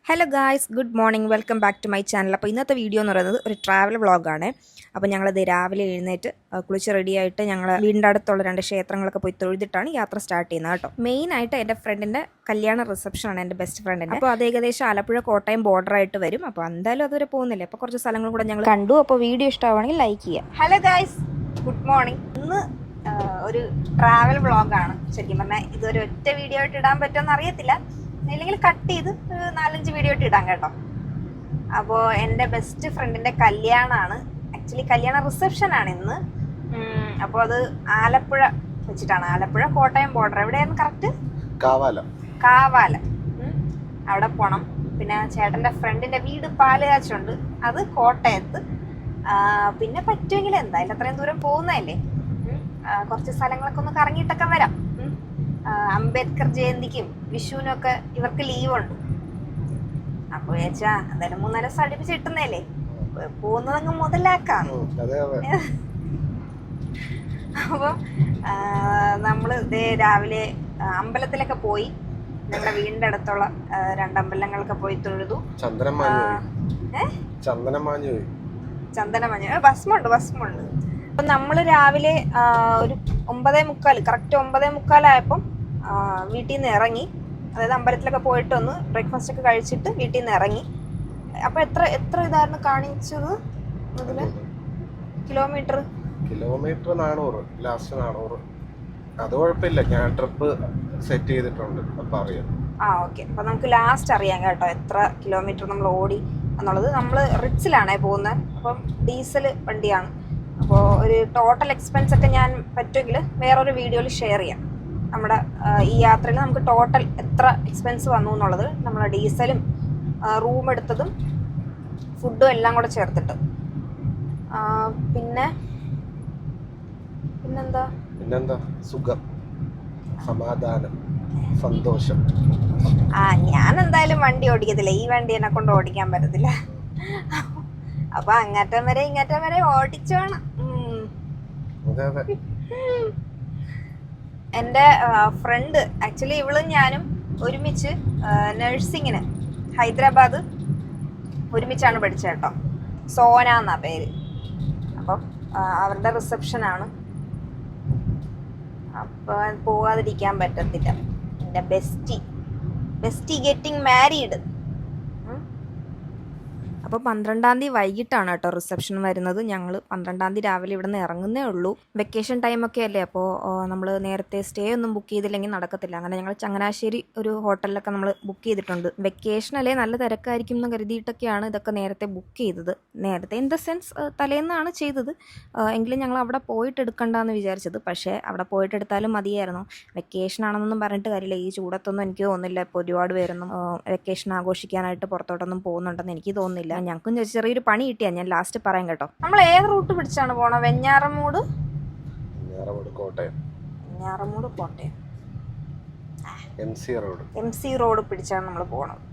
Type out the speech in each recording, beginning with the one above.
Hello guys, good morning. Welcome back to my channel. അപ്പോൾ ഇന്നത്തെ video എന്ന് പറയുന്നത് ഒരു ട്രാവൽ വ്ളോഗാണ്. അപ്പോൾ ഞങ്ങളത് രാവിലെ എഴുന്നേറ്റ് കുളിച്ച് റെഡിയായിട്ട് ഞങ്ങൾ വീടിൻ്റെ അടുത്തുള്ള 2 ക്ഷേത്രങ്ങളൊക്കെ പോയി തൊഴുതിട്ടാണ് യാത്ര സ്റ്റാർട്ട് ചെയ്യുന്നത് കേട്ടോ. മെയിനായിട്ട് എൻ്റെ ഫ്രണ്ടിൻ്റെ കല്യാണ റിസപ്ഷനാണ്, എൻ്റെ ബെസ്റ്റ് ഫ്രണ്ടിൻ്റെ. അപ്പോൾ അത് ഏകദേശം ആലപ്പുഴ കോട്ടയം ബോർഡറായിട്ട് വരും. അപ്പോൾ എന്തായാലും അതുവരെ പോകുന്നില്ല. അപ്പോൾ കുറച്ച് സ്ഥലങ്ങൾ കൂടെ ഞങ്ങൾ കണ്ടു. അപ്പോൾ വീഡിയോ ഇഷ്ടമാണെങ്കിൽ ലൈക്ക് ചെയ്യുക. Hello guys, good morning. ഇന്ന് ഒരു ട്രാവൽ വ്ളോഗാണ്. ശരിക്കും പറഞ്ഞാൽ ഇതൊരു ഒറ്റ വീഡിയോ ആയിട്ട് ഇടാൻ പറ്റുമെന്ന് അറിയത്തില്ല, അല്ലെങ്കിൽ കട്ട് ചെയ്ത് ഒരു 4-5 വീഡിയോ ഇട്ട് ഇടാം കേട്ടോ. അപ്പോൾ എൻ്റെ ബെസ്റ്റ് ഫ്രണ്ടിൻ്റെ കല്യാണമാണ്, ആക്ച്വലി കല്യാണ റിസപ്ഷനാണ് ഇന്ന്. അപ്പോൾ അത് ആലപ്പുഴ വെച്ചിട്ടാണ്. ആലപ്പുഴ കോട്ടയം ബോർഡർ. എവിടെയായിരുന്നു കറക്റ്റ്? കാവാലം. അവിടെ പോകണം. പിന്നെ ചേട്ടൻ്റെ ഫ്രണ്ടിൻ്റെ വീട് പാലുകാച്ചുണ്ട്, അത് കോട്ടയത്ത്. പിന്നെ പറ്റുമെങ്കിൽ എന്തായാലും അത്രയും ദൂരം പോകുന്നതല്ലേ, കുറച്ച് സ്ഥലങ്ങളൊക്കെ ഒന്ന് കറങ്ങിയിട്ടൊക്കെ വരാം. അംബേദ്കർ ജയന്തിക്കും വിഷുവിനും ഒക്കെ ഇവർക്ക് ലീവുണ്ട്. അപ്പൊ ചോദിച്ചാ എന്തായാലും 3-4 ദിവസം അടുപ്പിച്ച് കിട്ടുന്നല്ലേ, പോകുന്നതങ്ങ് മുതലാക്കാം. അപ്പം നമ്മള് ഇതേ രാവിലെ അമ്പലത്തിലൊക്കെ പോയി, ഞങ്ങളുടെ വീടിന്റെ അടുത്തുള്ള 2 അമ്പലങ്ങളൊക്കെ പോയി തൊഴുതു. ചന്ദനമഞ്ഞ ഭസ്മുണ്ട്. അപ്പൊ നമ്മള് രാവിലെ ഒരു 9:45, കറക്റ്റ് 9:45 ആയപ്പം വീട്ടിൽ നിന്ന് ഇറങ്ങി. അതായത് അമ്പലത്തിലൊക്കെ പോയിട്ട് ഒന്ന് ബ്രേക്ക്ഫാസ്റ്റ് ഒക്കെ കഴിച്ചിട്ട് വീട്ടിൽ നിന്ന് ഇറങ്ങി. അപ്പൊ എത്ര ഇതായിരുന്നു കാണിച്ചത് അതില്? Kilometre 400, last 400. അത് കുഴപ്പമില്ല, ഞാൻ ട്രിപ്പ് സെറ്റ് ചെയ്തിട്ടുണ്ട്, അപ്പൊ അറിയാം. ഓക്കെ. അപ്പൊ നമുക്ക് ലാസ്റ്റ് അറിയാം കേട്ടോ എത്ര കിലോമീറ്റർ നമ്മൾ ഓടി എന്നുള്ളത്. നമ്മൾ റിറ്റ്സിലാണേ പോകുന്നത്, അപ്പം ഡീസൽ വണ്ടിയാണ്. അപ്പോൾ ഒരു ടോട്ടൽ എക്സ്പെൻസ് ഒക്കെ ഞാൻ പറ്റുമെങ്കിൽ വേറൊരു വീഡിയോയിൽ ഷെയർ ചെയ്യാം. നമ്മുടെ ഈ യാത്രയിൽ നമുക്ക് ടോട്ടൽ എത്ര എക്സ്പെൻസ് വന്നു എന്നുള്ളത്, നമ്മുടെ ഡീസലും റൂം എടുത്തതും ഫുഡും എല്ലാം കൂടെ ചേർത്തിട്ട്. പിന്നെന്താ സുഖം, സമാധാനം, സന്തോഷം. ഞാൻ എന്തായാലും വണ്ടി ഓടിക്കത്തില്ല, ഈ വണ്ടി എന്നെ കൊണ്ട് ഓടിക്കാൻ പറ്റത്തില്ല. അപ്പൊ അങ്ങറ്റം വരെ ഇങ്ങറ്റം വരെ ഓടിച്ചു വേണം. എൻ്റെ ഫ്രണ്ട്, ആക്ച്വലി ഇവളും ഞാനും ഒരുമിച്ച് നഴ്സിങ്ങിന് ഹൈദരാബാദ് ഒരുമിച്ചാണ് പഠിച്ചത് കേട്ടോ. സോന എന്നാ പേര്. അപ്പം അവരുടെ റിസപ്ഷനാണ്. അപ്പം പോകാതിരിക്കാൻ പറ്റത്തില്ല. എൻ്റെ ബെസ്റ്റി ഗെറ്റിംഗ് മാരീഡ്. അപ്പോൾ 12-ാം തീയതി വൈകിട്ടാണ് കേട്ടോ റിസപ്ഷൻ വരുന്നത്. ഞങ്ങൾ 12-ാം തീയതി രാവിലെ ഇവിടെ നിന്ന് ഇറങ്ങുന്നേ ഉള്ളൂ. വെക്കേഷൻ ടൈമൊക്കെ അല്ലേ, അപ്പോൾ നമ്മൾ നേരത്തെ സ്റ്റേ ഒന്നും ബുക്ക് ചെയ്തില്ലെങ്കിൽ നടക്കത്തില്ല. അങ്ങനെ ഞങ്ങൾ ചങ്ങനാശ്ശേരി ഒരു ഹോട്ടലിലൊക്കെ നമ്മൾ ബുക്ക് ചെയ്തിട്ടുണ്ട്. വെക്കേഷനല്ലേ, നല്ല തിരക്കായിരിക്കും എന്ന് കരുതിയിട്ടൊക്കെയാണ് ഇതൊക്കെ നേരത്തെ ബുക്ക് ചെയ്തത്. നേരത്തെ ഇൻ ദ സെൻസ് തലേന്നാണ് ചെയ്തത്. എങ്കിലും ഞങ്ങൾ അവിടെ പോയിട്ട് എടുക്കണ്ടെന്ന് വിചാരിച്ചത്. പക്ഷേ അവിടെ പോയിട്ട് എടുത്താലും മതിയായിരുന്നു. വെക്കേഷൻ ആണെന്നൊന്നും പറഞ്ഞിട്ട് കാര്യമില്ല. ഈ ചൂടത്തൊന്നും എനിക്ക് തോന്നുന്നില്ല ഇപ്പോൾ ഒരുപാട് പേരൊന്നും വെക്കേഷൻ ആഘോഷിക്കാനായിട്ട് പുറത്തോട്ടൊന്നും പോകുന്നുണ്ടെന്ന് എനിക്ക് തോന്നുന്നില്ല. ഞങ്ങൾക്കും ചെറിയൊരു പണി കിട്ടിയാ, ഞാൻ ലാസ്റ്റ് പറയാം കേട്ടോ. നമ്മൾ ഏത് റൂട്ട് പിടിച്ചാണ് പോണത്? വെഞ്ഞാറമൂട് കോട്ടയം, MC റോഡ് പിടിച്ചാണ് നമ്മൾ പോണത്.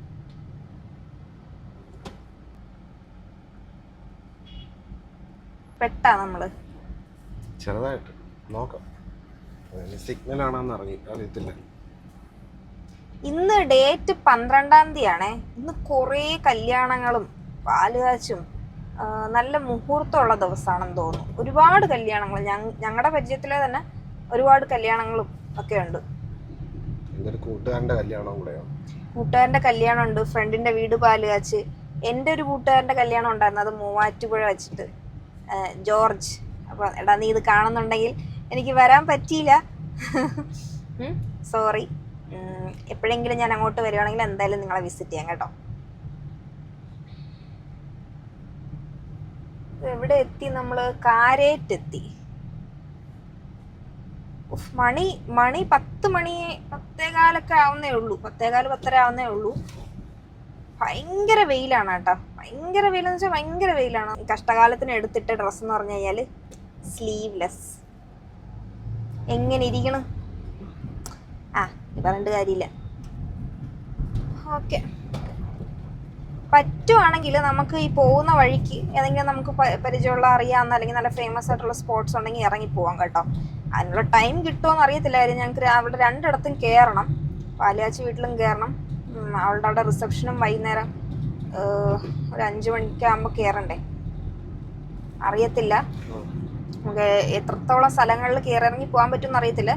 പെട്ടാ നമ്മള് ചെറുതായിട്ട് നോക്കാം, സിഗ്നൽ ആണെന്ന് അറിയത്തില്ല. ഇന്ന് ഡേറ്റ് 12-ാം തീയതി ആണേ. ഇന്ന് കുറേ കല്യാണങ്ങളും പാലുകാച്ചും നല്ല മുഹൂർത്തമുള്ള ദിവസമാണെന്ന് തോന്നുന്നു. ഒരുപാട് കല്യാണങ്ങൾ, ഞങ്ങളുടെ പരിചയത്തിലെ തന്നെ ഒരുപാട് കല്യാണങ്ങളും ഒക്കെ ഉണ്ട്. കൂട്ടുകാരൻ്റെ കല്യാണം ഉണ്ട്, ഫ്രണ്ടിന്റെ വീട് പാലുകാച്ച്. എൻ്റെ ഒരു കൂട്ടുകാരൻ്റെ കല്യാണം ഉണ്ടായിരുന്നു, അത് മൂവാറ്റുപുഴ വെച്ചിട്ട്, ജോർജ്. അപ്പോൾ എടാ, നീ ഇത് കാണുന്നുണ്ടെങ്കിൽ എനിക്ക് വരാൻ പറ്റിയില്ല, സോറി. എപ്പോഴെങ്കിലും ഞാൻ അങ്ങോട്ട് വരുവാണെങ്കിൽ എന്തായാലും നിങ്ങളെ വിസിറ്റ് ചെയ്യാം കേട്ടോ. എവിടെ എത്തി നമ്മൾ? കാരേറ്റെത്തി. മണി 10 മണി 10:15 ആവുന്നേ ഉള്ളൂ. 10:15 ആവുന്നേ ഉള്ളൂ. ഭയങ്കര വെയിലാണ് കേട്ടോ. ഭയങ്കര വെയിലെന്ന് വെച്ചാൽ ഭയങ്കര വെയിലാണ്. കഷ്ടകാലത്തിന് എടുത്തിട്ട ഡ്രസ്സ് എന്ന് പറഞ്ഞു കഴിഞ്ഞാൽ സ്ലീവ്ലെസ്. എങ്ങനെ ഇരിക്കണം? പറഞ്ഞിട്ട് കാര്യമില്ല. ഓക്കെ, പറ്റുവാണെങ്കിൽ നമുക്ക് ഈ പോകുന്ന വഴിക്ക് ഏതെങ്കിലും നമുക്ക് പരിചയമുള്ള അറിയാവുന്ന അല്ലെങ്കിൽ നല്ല ഫേമസ് ആയിട്ടുള്ള സ്പോട്ട്സ് ഉണ്ടെങ്കിൽ ഇറങ്ങി പോവാം കേട്ടോ. അതിനുള്ള ടൈം കിട്ടുമോ എന്ന് അറിയത്തില്ല. കാര്യം ഞങ്ങൾക്ക് അവിടെ 2 ഇടത്തും കയറണം. പാലുകാച്ചി വീട്ടിലും കയറണം, അവളുടെ അവിടെ റിസപ്ഷനും വൈകുന്നേരം ഒരു 5 മണിക്കാകുമ്പോൾ കയറണ്ടേ. അറിയത്തില്ല നമുക്ക് എത്രത്തോളം സ്ഥലങ്ങളിൽ കയറി ഇറങ്ങി പോകാൻ പറ്റുമെന്ന് അറിയത്തില്ല.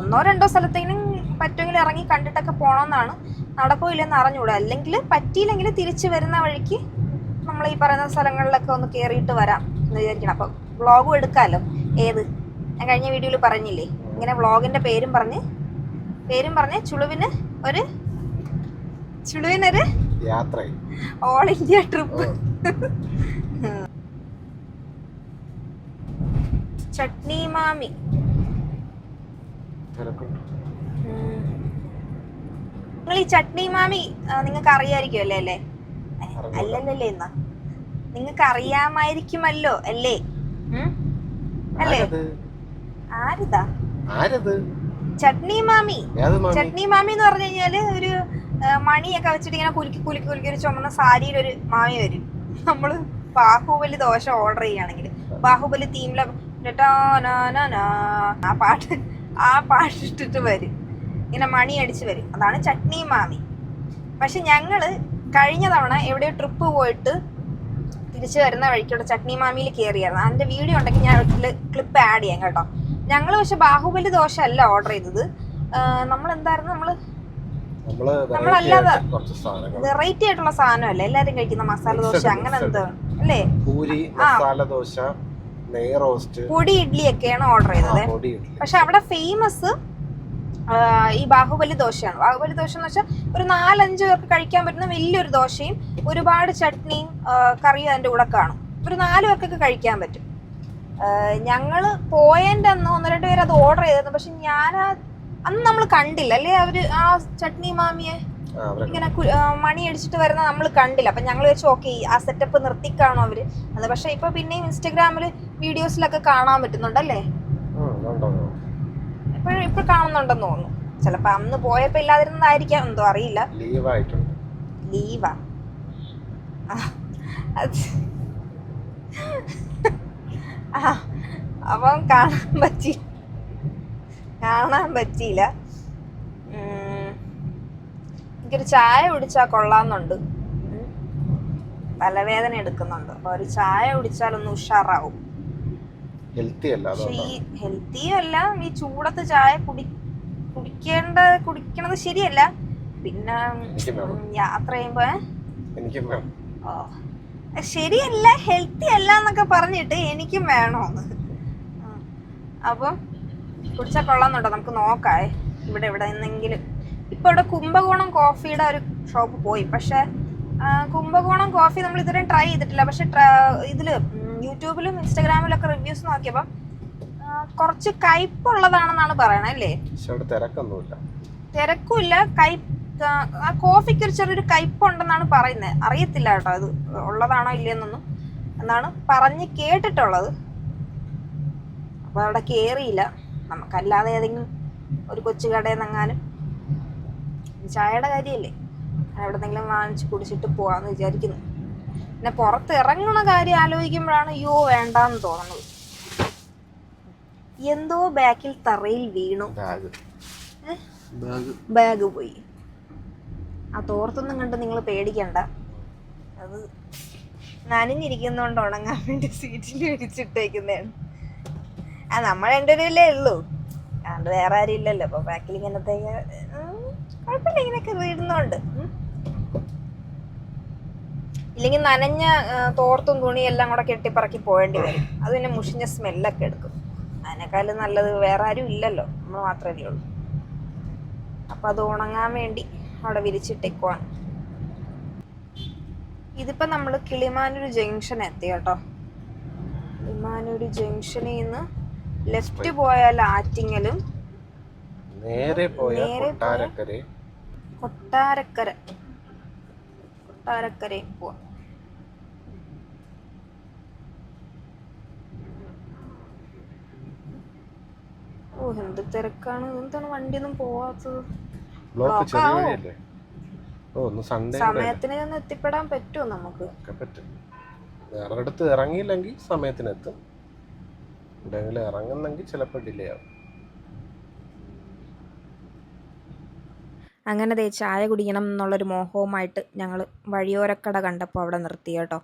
1-2 സ്ഥലത്തേനും പറ്റുമെങ്കിൽ ഇറങ്ങി കണ്ടിട്ടൊക്കെ പോകണമെന്നാണ്. നടക്കില്ലെന്ന് അറിഞ്ഞൂടാ. അല്ലെങ്കിൽ പറ്റിയില്ലെങ്കിൽ തിരിച്ചു വരുന്ന വഴിക്ക് നമ്മൾ ഈ പറയുന്ന സ്ഥലങ്ങളിലൊക്കെ ഒന്ന് കയറിയിട്ട് വരാം എന്ന് വിചാരിക്കണം. അപ്പം വ്ളോഗും എടുക്കാമല്ലോ. ഏത് ഞാൻ കഴിഞ്ഞ വീഡിയോയിൽ പറഞ്ഞില്ലേ, ഇങ്ങനെ വ്ളോഗിൻ്റെ പേരും പറഞ്ഞ് ചുളുവിനൊരു യാത്ര, ഓൾ ഇന്ത്യ ട്രിപ്പ്. ചട്നി മാമി നിങ്ങൾ ഈ ചട്നി മാമി നിങ്ങൾക്ക് അറിയാമായിരിക്കുമല്ലേ അല്ലേ? അല്ലല്ലേ എന്നാ നിങ്ങൾക്ക് അറിയാമായിരിക്കുമല്ലോ അല്ലേ? അല്ലേ? ആരത് ചട്നി മാമി? ചട്നി മാമി എന്ന് പറഞ്ഞു കഴിഞ്ഞാല് ഒരു മണിയൊക്കെ വെച്ചിട്ട് ഇങ്ങനെ കുലുക്കി ഒരു ചുമന്ന സാരിയിലൊരു മാമി വരും. നമ്മള് ബാഹുബലി ദോശ ഓർഡർ ചെയ്യുകയാണെങ്കിൽ ബാഹുബലി തീമിലെ ആ പാട്ട് ഇട്ടിട്ട് വരും, ഇങ്ങനെ മണി അടിച്ച് വരും. അതാണ് ചട്നി മാമി. പക്ഷെ ഞങ്ങള് കഴിഞ്ഞ തവണ എവിടെയോ ട്രിപ്പ് പോയിട്ട് തിരിച്ചു വരുന്ന വഴിക്കൂടെ ചട്നി മാമിയിൽ കയറിയായിരുന്നു. അതിന്റെ വീഡിയോ ഉണ്ടെങ്കിൽ ഞാൻ ക്ലിപ്പ് ആഡ് ചെയ്യാം കേട്ടോ. ഞങ്ങൾ പക്ഷെ ബാഹുബലി ദോശ അല്ല ഓർഡർ ചെയ്തത്. നമ്മളെന്തായിരുന്നു നമ്മളല്ലാതെ വെറൈറ്റി ആയിട്ടുള്ള സാധനമല്ലേ എല്ലാരും കഴിക്കുന്ന മസാല ദോശ അങ്ങനെ എന്തോ അല്ലേ? പൊടി ഇഡ്ഡലി ഒക്കെയാണ് ഓർഡർ ചെയ്തത്. പക്ഷെ അവിടെ ഫേമസ് ഈ ബാഹുബലി ദോശയാണ്. ബാഹുബലി ദോശ എന്ന് വെച്ചാൽ ഒരു 4-5 പേർക്ക് കഴിക്കാൻ പറ്റുന്ന വലിയൊരു ദോശയും ഒരുപാട് ചട്നിയും കറിയും അതിൻ്റെ കൂടെ കാണും. ഒരു 4 പേർക്കൊക്കെ കഴിക്കാൻ പറ്റും. ഞങ്ങള് പോയതിൻ്റെ അന്ന് 1-2 പേര് അത് ഓർഡർ ചെയ്തിരുന്നു. പക്ഷെ അന്ന് നമ്മൾ കണ്ടില്ല അല്ലേ, അവര് ആ ചട്നി മാമിയെ ഇങ്ങനെ മണി അടിച്ചിട്ട് വരുന്ന നമ്മൾ കണ്ടില്ല. അപ്പൊ ഞങ്ങൾ വെച്ച് ഓക്കെ ആ സെറ്റപ്പ് നിർത്തിക്കാണോ അവര് അത്. പക്ഷെ ഇപ്പൊ പിന്നെയും ഇൻസ്റ്റഗ്രാമില് വീഡിയോസിലൊക്കെ കാണാൻ പറ്റുന്നുണ്ടല്ലേ? ഇപ്പൊ കാണുന്നുണ്ടെന്ന് തോന്നുന്നു. ചിലപ്പോ അന്ന് പോയപ്പോ ഇല്ലാതിരുന്നതായിരിക്കാം, എന്തോ അറിയില്ല. ലീവാ അപ്പം കാണാൻ പറ്റിയില്ല. എനിക്കൊരു ചായ കുടിച്ചാ കൊള്ളാന്നുണ്ട്. തലവേദന എടുക്കുന്നുണ്ട്. അപ്പൊ ഒരു ചായ കുടിച്ചാലൊന്ന് ഉഷാറാവും. ഹെൽത്തിയും അല്ല, ഈ ചൂടത്ത് ചായ കുടിക്കണത് ശരിയല്ല. പിന്നെ യാത്ര ചെയ്യുമ്പോ ശരിയല്ല, ഹെൽത്തി അല്ല എന്നൊക്കെ പറഞ്ഞിട്ട് എനിക്കും വേണോന്ന്. അപ്പം കുടിച്ചാൽ കൊള്ളാന്നുണ്ടോ? നമുക്ക് നോക്കാം ഇവിടെ എന്തെങ്കിലും. ഇപ്പൊ ഇവിടെ കുംഭകോണം കോഫിയുടെ ഒരു ഷോപ്പ് പോയി. പക്ഷെ കുംഭകോണം കോഫി നമ്മൾ ഇതുവരെ ട്രൈ ചെയ്തിട്ടില്ല. പക്ഷെ ഇതില് യൂട്യൂബിലും ഇൻസ്റ്റാഗ്രാമിലൊക്കെ റിവ്യൂസ് നോക്കിയപ്പോ കുറച്ച് കയ്പുള്ളതാണെന്നാണ് പറയണേ അല്ലേ? തിരക്കുമില്ല, ആ കോഫിക്ക് ഒരു ചെറിയൊരു കയ്പുണ്ടെന്നാണ് പറയുന്നത്. അറിയത്തില്ല കേട്ടോ അത് ഉള്ളതാണോ ഇല്ലെന്നൊന്നും എന്നാണ് പറഞ്ഞ് കേട്ടിട്ടുള്ളത്. അപ്പൊ അവിടെ കേറിയില്ല. നമുക്കല്ലാതെ ഏതെങ്കിലും ഒരു കൊച്ചു കടയിൽ നിന്നെങ്ങാനും ചായയുടെ കാര്യമല്ലേ എവിടെന്നെങ്കിലും വാങ്ങിച്ച് കുടിച്ചിട്ട് പോവാന്ന് വിചാരിക്കുന്നു. പിന്നെ പുറത്ത് ഇറങ്ങുന്ന കാര്യം ആലോചിക്കുമ്പോഴാണ് അയ്യോ വേണ്ടാന്ന് തോന്നുന്നത്. എന്തോ ബാക്കിൽ തറയിൽ വീണു, ബാഗ് പോയി. ആ തോർത്തൊന്നും കണ്ട് നിങ്ങൾ പേടിക്കണ്ട, അത് നനഞ്ഞിരിക്കുന്നോണ്ട് ഉണങ്ങാൻ വേണ്ടി സീറ്റിൽ വിരിച്ചിട്ടേക്കുന്നതാണ്. നമ്മൾ രണ്ടുപേരല്ലേ ഉള്ളൂ, അതുകൊണ്ട് വേറെ ആരും ഇല്ലല്ലോ. അപ്പൊ ബാക്കിൽ ഇങ്ങനത്തേക്ക് കുഴപ്പമില്ല, ഇങ്ങനെയൊക്കെ വീടുന്നോണ്ട്. ഇല്ലെങ്കിൽ നനഞ്ഞ തോർത്തും തുണിയെല്ലാം കൂടെ കെട്ടിപ്പറക്കി പോകേണ്ടി വരും. അത് പിന്നെ മുഷിഞ്ഞ സ്മെല്ലൊക്കെ എടുക്കും. അതിനേക്കാളും നല്ലത് വേറെ ആരും ഇല്ലല്ലോ, നമ്മൾ മാത്രമല്ലേ ഉള്ളൂ. അപ്പം അത് ഉണങ്ങാൻ വേണ്ടി അവിടെ വിരിച്ചിട്ടേക്കുവാണ്. ഇതിപ്പോൾ നമ്മൾ കിളിമാനൂർ ജംഗ്ഷൻ എത്തി കേട്ടോ. കിളിമാനൂർ ജംഗ്ഷനിൽ നിന്ന് ലെഫ്റ്റ് പോയാൽ ആറ്റിങ്ങലും നേരെ കൊട്ടാരക്കരയും പോവാം. ഓ എന്ത് തിരക്കാണ്, എന്താണ് വണ്ടിയൊന്നും പോവാത്തത്? സമയത്തിന് ഒന്ന് എത്തിപ്പെടാൻ പറ്റുമോ നമുക്ക്? വേറെ അടുത്ത് ഇറങ്ങിയില്ലെങ്കിൽ സമയത്തിനെത്തും, എവിടെയെങ്കിലും ഇറങ്ങുന്നെങ്കിൽ ചിലപ്പോൾ ഡിലേ ആവും. അങ്ങനെ ദേ ചായ കുടിക്കണം എന്നുള്ളൊരു മോഹവുമായിട്ട് ഞങ്ങൾ വഴിയോരക്കട കണ്ടപ്പോൾ അവിടെ നിർത്തി കേട്ടോ.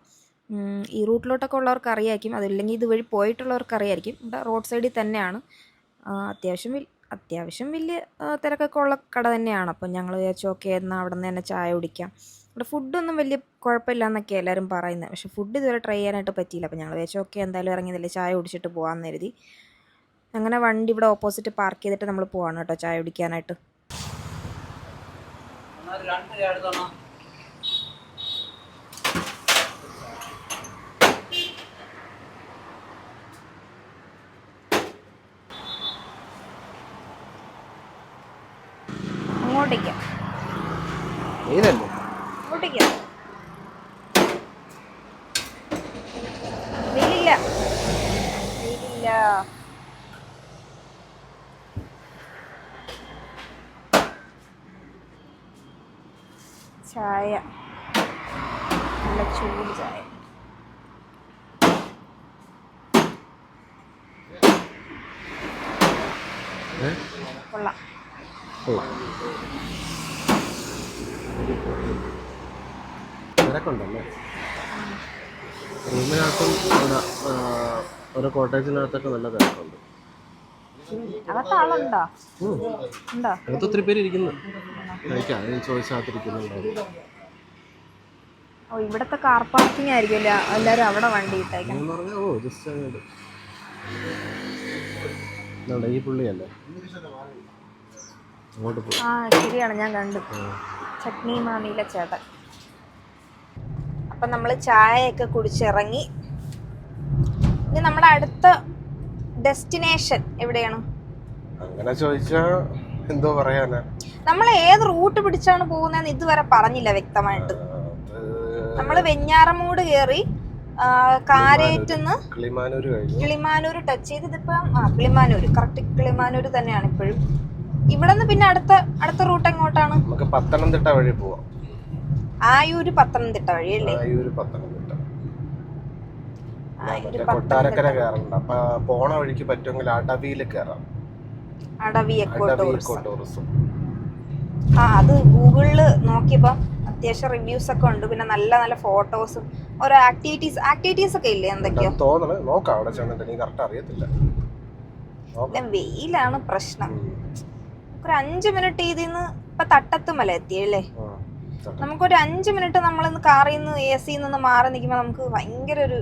ഈ റൂട്ടിലോട്ടൊക്കെ ഉള്ളവർക്ക് അറിയായിരിക്കും, അതില്ലെങ്കിൽ ഇതുവഴി പോയിട്ടുള്ളവർക്ക് അറിയായിരിക്കും. ഇവിടെ റോഡ് സൈഡിൽ തന്നെയാണ്. അത്യാവശ്യം വലിയ തിരക്കൊക്കെ ഉള്ള കട തന്നെയാണ്. അപ്പം ഞങ്ങൾ വിചാരിച്ചു ഓക്കെ എന്നാൽ അവിടെ നിന്ന് തന്നെ ചായ കുടിക്കാം. ഇവിടെ ഫുഡൊന്നും വലിയ കുഴപ്പമില്ല എന്നൊക്കെ എല്ലാവരും പറയുന്നത്, പക്ഷേ ഫുഡ് ഇതുവരെ ട്രൈ ചെയ്യാനായിട്ട് പറ്റിയില്ല. അപ്പോൾ ഞങ്ങൾ വിചാരിച്ചു ഓക്കെ എന്തായാലും ഇറങ്ങിയതല്ലേ ചായ കുടിച്ചിട്ട് പോകാമെന്ന് കരുതി. അങ്ങനെ വണ്ടി ഇവിടെ ഓപ്പോസിറ്റ് പാർക്ക് ചെയ്തിട്ട് നമ്മൾ പോവാണ് കേട്ടോ ചായ കുടിക്കാനായിട്ട്. അങ്ങോട്ടേക്കാം അങ്ങോട്ടേക്കാം വെയിലില്ല ചായ, നല്ല ചൂട് ചായ. കൊള്ളാം. തിരക്കുണ്ടല്ലേ റൂമിനകത്തും ഓരോ കോട്ടേജിനകത്തൊക്കെ നല്ല തിരക്കുണ്ട്. അകത്ത് ആളുണ്ടോ? ഉണ്ടോ? അകത്ത് ഒത്തിരി പേര് ഇരിക്കുന്നു. കഴിക്കാം ചോദിച്ചകത്തിരിക്കുന്നുണ്ടോ? ഓ ഇവിടത്തെ കാർ പാർക്കിംഗ് ആയിരിക്കുമല്ലോ എല്ലാവരും അവിടെ വണ്ടി ഇട്ടേക്കാം. ഓ ജസ്റ്റ് അങ്ങോട്ട് ഈ പുള്ളിയല്ലേ അങ്ങോട്ട് പോകും. ആ ശരിയാണ്, ഞാൻ കണ്ടു ചട്നി മാമിയിലെ ചേട്ടൻ. അപ്പം നമ്മൾ ചായയൊക്കെ കുടിച്ചിറങ്ങി. ഇനി നമ്മുടെ അടുത്ത ഡെസ്റ്റിനേഷൻ എവിടെയാണ്? അങ്ങനെ ചോദിച്ചാ എന്തോ പറയാനാ, നമ്മൾ ഏത് റൂട്ട് പിടിച്ചാണ് പോകുന്നതെന്ന് ഇതുവരെ പറഞ്ഞില്ല വ്യക്തമായിട്ട്. നമ്മൾ വെഞ്ഞാറമൂട് കയറി കാരേറ്റുന്ന് കിളിമാനൂർ ടച്ച് ചെയ്ത് ഇതിപ്പം കിളിമാനൂർ, കറക്റ്റ് കിളിമാനൂർ തന്നെയാണ് ഇപ്പോഴും. ഇവിടെ നിന്ന് പിന്നെ അടുത്ത റൂട്ട് എങ്ങോട്ടാണ്? നമുക്ക് പത്തനംതിട്ട വഴി പോവാം. ആയൂര് പത്തനംതിട്ട വഴി അല്ലേ? കൊട്ടാരക്കര കയറണ്ട. അപ്പൊ പോണ വഴിക്ക് പറ്റുമെങ്കിൽ അടവിയിൽ കയറാം. അടവി എക്കോ ടൂറിസം. ആ അത് ഗൂഗിളില് നോക്കിയപ്പോ അത്യാവശ്യം റിവ്യൂസ് ഒക്കെ ഉണ്ട്. പിന്നെ നല്ല നല്ല ഫോട്ടോസും ഓരോ ആക്ടിവിറ്റീസ് ഒക്കെ ഇല്ലേ എന്തൊക്കെയോ തോന്നണം. നോക്കാം അവിടെ ചെന്നിട്ട്, നീ കറക്റ്റ് അറിയത്തില്ല. വെയിലാണ് പ്രശ്നം. ഒരു 5 മിനിറ്റ് ഇതിന്ന് ഇപ്പൊ തട്ടത്തുമല എത്തിയല്ലേ? നമുക്കൊരു 5 മിനിറ്റ് നമ്മളിന്ന് കാറിൽ നിന്ന് AC നിന്ന് മാറി നിൽക്കുമ്പോൾ നമുക്ക് ഭയങ്കര ഒരു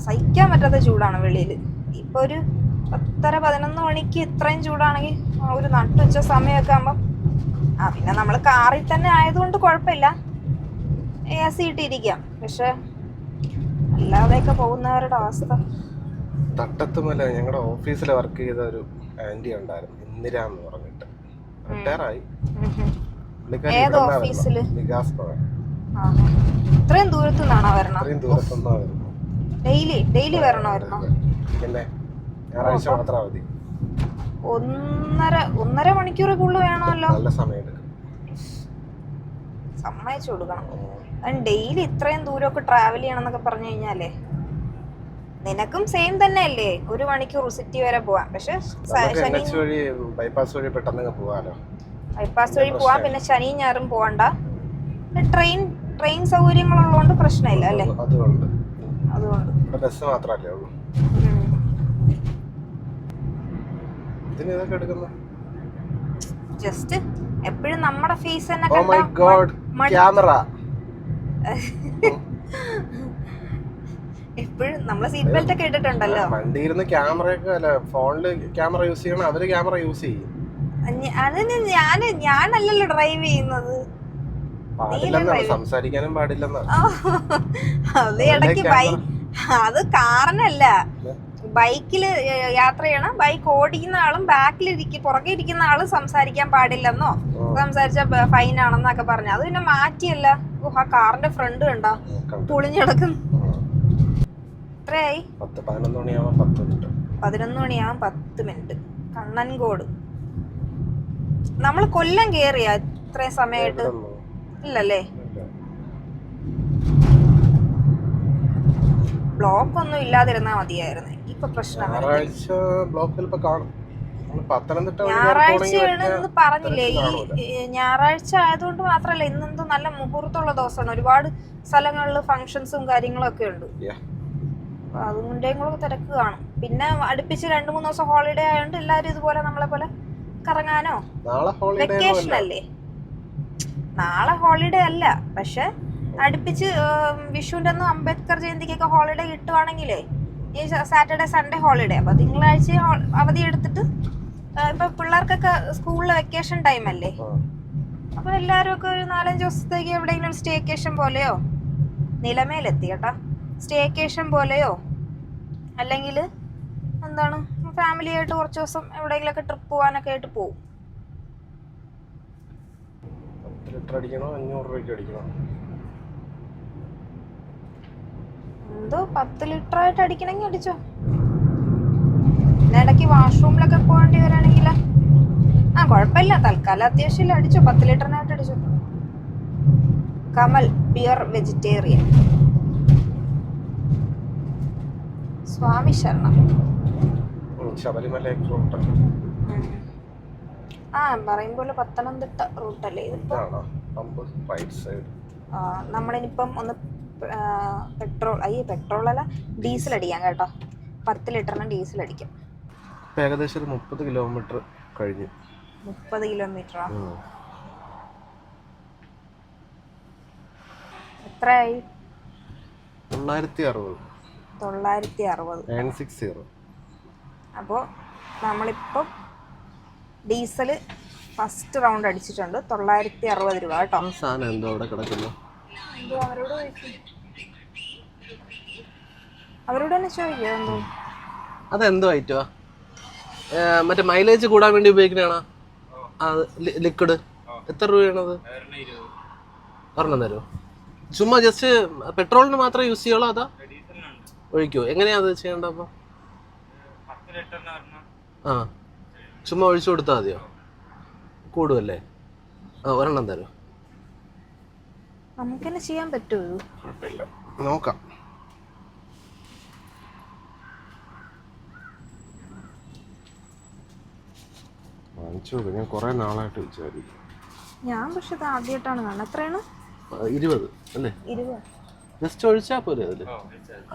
സഹിക്കാൻ പറ്റാത്ത ചൂടാണ് വെളിയിൽ. ഇപ്പൊ ഒരു 10-11 മണിക്ക് ഇത്രയും ചൂടാണെങ്കിൽ ഒരു നട്ടുച്ച സമയമൊക്കെ ആകുമ്പം പിന്നെ നമ്മൾ കാറിൽ തന്നെ ആയതുകൊണ്ട് കുഴപ്പമില്ല, AC ഇട്ടിരിക്കാം. പക്ഷെ അല്ലാതെയൊക്കെ പോകുന്നവരുടെ അവസ്ഥ. തട്ടത്തുമല ഞങ്ങളുടെ ഓഫീസിൽ വർക്ക് ചെയ്ത ഒരു ആന്റി ഉണ്ടായിരുന്നു, ഇന്ദിര എന്ന് പറഞ്ഞിട്ട്. റിട്ടയറായി. ഏത് ഓഫീസില്? ഇത്രയും ദൂരത്തു നിന്നാണോ വരണം? ഡെയിലി വരണമായിരുന്നോ? പിന്നെ ഞായറാഴ്ച മാത്രം അവധി. 1.5 മണിക്കൂർ കൂടുതൽ വേണമല്ലോ. നല്ല സമയം എടുക്കും. സമ്മതിച്ചു കൊടുക്കണം. ഡെയിലി ഇത്രയും ദൂരമൊക്കെ ട്രാവൽ ചെയ്യണം എന്നൊക്കെ പറഞ്ഞു കഴിഞ്ഞാലേ നിനക്കും സെയിം തന്നെ അല്ലേ? 1 മണിക്കൂർ സിറ്റി വരെ പോവാം. പക്ഷെ ബൈപ്പാസ് വഴി പെട്ടെന്ന് പോവാലോ. ബൈപ്പാസ് വഴി പോവാം. പിന്നെ ശനിയും ഞായറും പോവണ്ട. ട്രെയിൻ സൗകര്യങ്ങളുള്ളതുകൊണ്ട് പ്രശ്നമില്ല അല്ലേ? അതുകൊണ്ട് ബസ് മാത്രമല്ലേ ഉള്ളൂ. ജസ്റ്റ് എപ്പോഴും നമ്മുടെ ഫേസ് തന്നെ എപ്പോഴും നമ്മള് സീറ്റ് ബെൽറ്റ് ഒക്കെ ഇട്ടിട്ടുണ്ടല്ലോ. വണ്ടിയിരുന്ന് ക്യാമറയൊക്കെ അല്ല, ഫോണില് ക്യാമറ യൂസ് ചെയ്യണം, അവര് ക്യാമറ യൂസ് ചെയ്യും. അതിന് ഞാനല്ലല്ലോ ഡ്രൈവ് ചെയ്യുന്നത്. സംസാരിക്കാനും പാടില്ലെന്നാ. അത് ഇടയ്ക്ക് അത് കാറിനല്ല, ബൈക്കില് യാത്ര ചെയ്യണം. ബൈക്ക് ഓടിക്കുന്ന ആളും പുറകെ ഇരിക്കുന്ന ആളും സംസാരിക്കാൻ പാടില്ലെന്നോ, സംസാരിച്ച ഫൈൻ ആണെന്നൊക്കെ പറഞ്ഞു. അത് പിന്നെ മാറ്റിയല്ല. ആ കാറിന്റെ ഫ്രണ്ട് കണ്ടോ പൊളിഞ്ഞെടുക്കും. എത്രയായി? 11 മണിയാവാൻ 10 മിനിറ്റ്. കണ്ണൻകോട്. നമ്മള് കൊല്ലം കേറിയ ഇത്രയും സമയമായിട്ട് ഇല്ലല്ലേ? ബ്ലോക്ക് ഒന്നും ഇല്ലാതിരുന്നാ മതിയായിരുന്നു. ഇപ്പൊ പ്രശ്നം പത്തനംതിട്ട ഞായറാഴ്ചയാണെന്ന് പറഞ്ഞില്ലേ, ഈ ഞായറാഴ്ച ആയതുകൊണ്ട് മാത്രല്ല, ഇന്നെന്തോ നല്ല മുഹൂർത്തമുള്ള ദിവസമാണ്. ഒരുപാട് സ്ഥലങ്ങളിൽ ഫംഗ്ഷൻസും കാര്യങ്ങളും ഒക്കെ ഉണ്ട്. അപ്പൊ അതുകൊണ്ടേയും കൂടെ തിരക്ക് കാണും. പിന്നെ അടുപ്പിച്ച് 2-3 ദിവസം ഹോളിഡേ ആയതുകൊണ്ട് എല്ലാരും ഇതുപോലെ നമ്മളെ പോലെ കറങ്ങാനോ, വെക്കേഷൻ അല്ലേ. നാളെ ഹോളിഡേ അല്ല, പക്ഷെ അടുപ്പിച്ച് വിഷുവിന്റെ അന്ന് അംബേദ്കർ ജയന്തിക്കൊക്കെ ഹോളിഡേ കിട്ടുവാണെങ്കിലേ, ഈ സാറ്റർഡേ സൺഡേ ഹോളിഡേ, അപ്പൊ തിങ്കളാഴ്ച അവധി എടുത്തിട്ട്, ഇപ്പൊ പിള്ളേർക്കൊക്കെ സ്കൂളിലെ വെക്കേഷൻ ടൈം അല്ലേ, അപ്പൊ എല്ലാരും ഒക്കെ ഒരു 4-5 ദിവസത്തേക്ക് എവിടെയെങ്കിലും സ്റ്റേക്കേഷൻ പോലെയോ, നിലമേലെത്തി കേട്ടാ, സ്റ്റേക്കേഷൻ പോലെയോ അല്ലെങ്കിൽ എന്താണ് ഫാമിലി ആയിട്ട് കുറച്ച് ദിവസം എവിടെയെങ്കിലൊക്കെ ട്രിപ്പ് പോകാനൊക്കെ ആയിട്ട് പോകും. എന്തോ 10 ലിറ്റർ ആയിട്ട് അടിക്കണമെങ്കിൽ അടിച്ചോ. പിന്നെ ഇടയ്ക്ക് വാഷ്റൂമിലൊക്കെ പോകേണ്ടി വരാണെങ്കിൽ കുഴപ്പമില്ല, തൽക്കാലം അത്യാവശ്യം അടിച്ചോ. 10 ലിറ്ററിനായിട്ട് അടിച്ചോ. Kamal pure vegetarian. സ്വാമി ശരണം. ശബരിമല പറയുമ്പോലെ പത്തനംതിട്ട റൂട്ടല്ലേ ഇതിപ്പോ. നമ്മളിനിപ്പം ഒന്ന് പെട്രോൾ അല്ല, ഡീസൽ അടിക്കാം കേട്ടോ. 10 ലിറ്ററിന് ഡീസൽ അടിക്കാം. ഏകദേശം 30 കിലോമീറ്റർ കഴിഞ്ഞു. 30 കിലോമീറ്ററാ? എത്രയായി? 960. അപ്പോൾ നമ്മളിപ്പം ഡീസൽ ഫസ്റ്റ് റൗണ്ട് അടിച്ചിട്ടുണ്ട്. 960 രൂപ കേട്ടോ. അവരോട് തന്നെ ചോദിക്കുക. എന്തോ അതെന്തോ ഐറ്റോ മറ്റേ മൈലേജ് കൂടാൻ വേണ്ടി ഉപയോഗിക്കണാണോ ലിക്വിഡ്? എത്ര രൂപയാണത്? ഒരെണ്ണം തരുമോ? ചുമ്മാ ജസ്റ്റ് പെട്രോളിന് മാത്രമേ യൂസ് ചെയ്യുള്ളൂ, അതാ ഒഴിക്കോ? എങ്ങനെയാ അത് ചെയ്യേണ്ടത്? ആ, ചുമ്മാ ഒഴിച്ചു കൊടുത്താൽ മതിയോ? കൂടുമല്ലേ? ഒരെണ്ണം തരുമോ? നമുക്കെന്നെ ചെയ്യാൻ പറ്റുമോ? നോക്കാം. ഞാൻ കുറെ നാളായിട്ട് വിചാരിക്കും. ഞാൻ പക്ഷെ ഇത് ആദ്യമായിട്ടാണ് കാണുന്നത്. എത്രയാണ്? 20 അല്ലേ? 20. ജസ്റ്റ് ഒഴിച്ചാ പോലെ അതില്.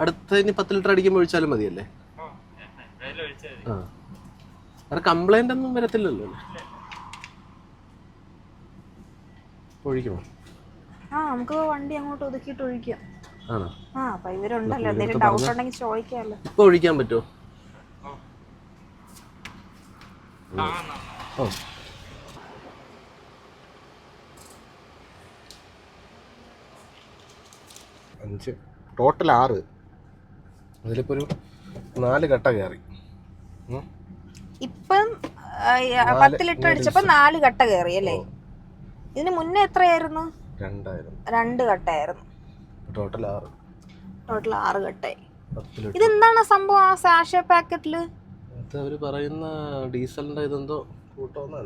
അടുത്ത ഇനി 10 ലിറ്റർ അടിക്കുമ്പോൾ ഒഴിച്ചാലും മതിയല്ലേ? ആ, അത് കംപ്ലൈന്റ് ഒന്നും വരത്തില്ലല്ലോ. ഒഴിക്കണോ? നമുക്ക് വണ്ടി അങ്ങോട്ട് ഒതുക്കിയിട്ട് ഒഴിക്കാം. ആണോ? അപ്പൊ ഇവരുണ്ടല്ലോ, എന്തെങ്കിലും ഡൗട്ട് ഉണ്ടെങ്കിൽ ചോദിക്കാമല്ലോ. ഇപ്പൊ ഒഴിക്കാൻ പറ്റുമോ? ഓ, ടോട്ടൽ 6. അതിലിപ്പോ ഒരു 4 കട്ട കയറി. ഇപ്പം 10 ലിറ്റർ അടിച്ചപ്പോ 4 കട്ട കയറി അല്ലേ? ഇതിന് മുന്നേ എത്രയായിരുന്നു? 2 കട്ടയായിരുന്നു. ടോട്ടൽ 6 കട്ടായി. ഇതെന്താണ് സംഭവം? ആ സാഷെ പാക്കറ്റില് അവര് പറയുന്ന ഡീസലിന്റെ ഇതെന്തോ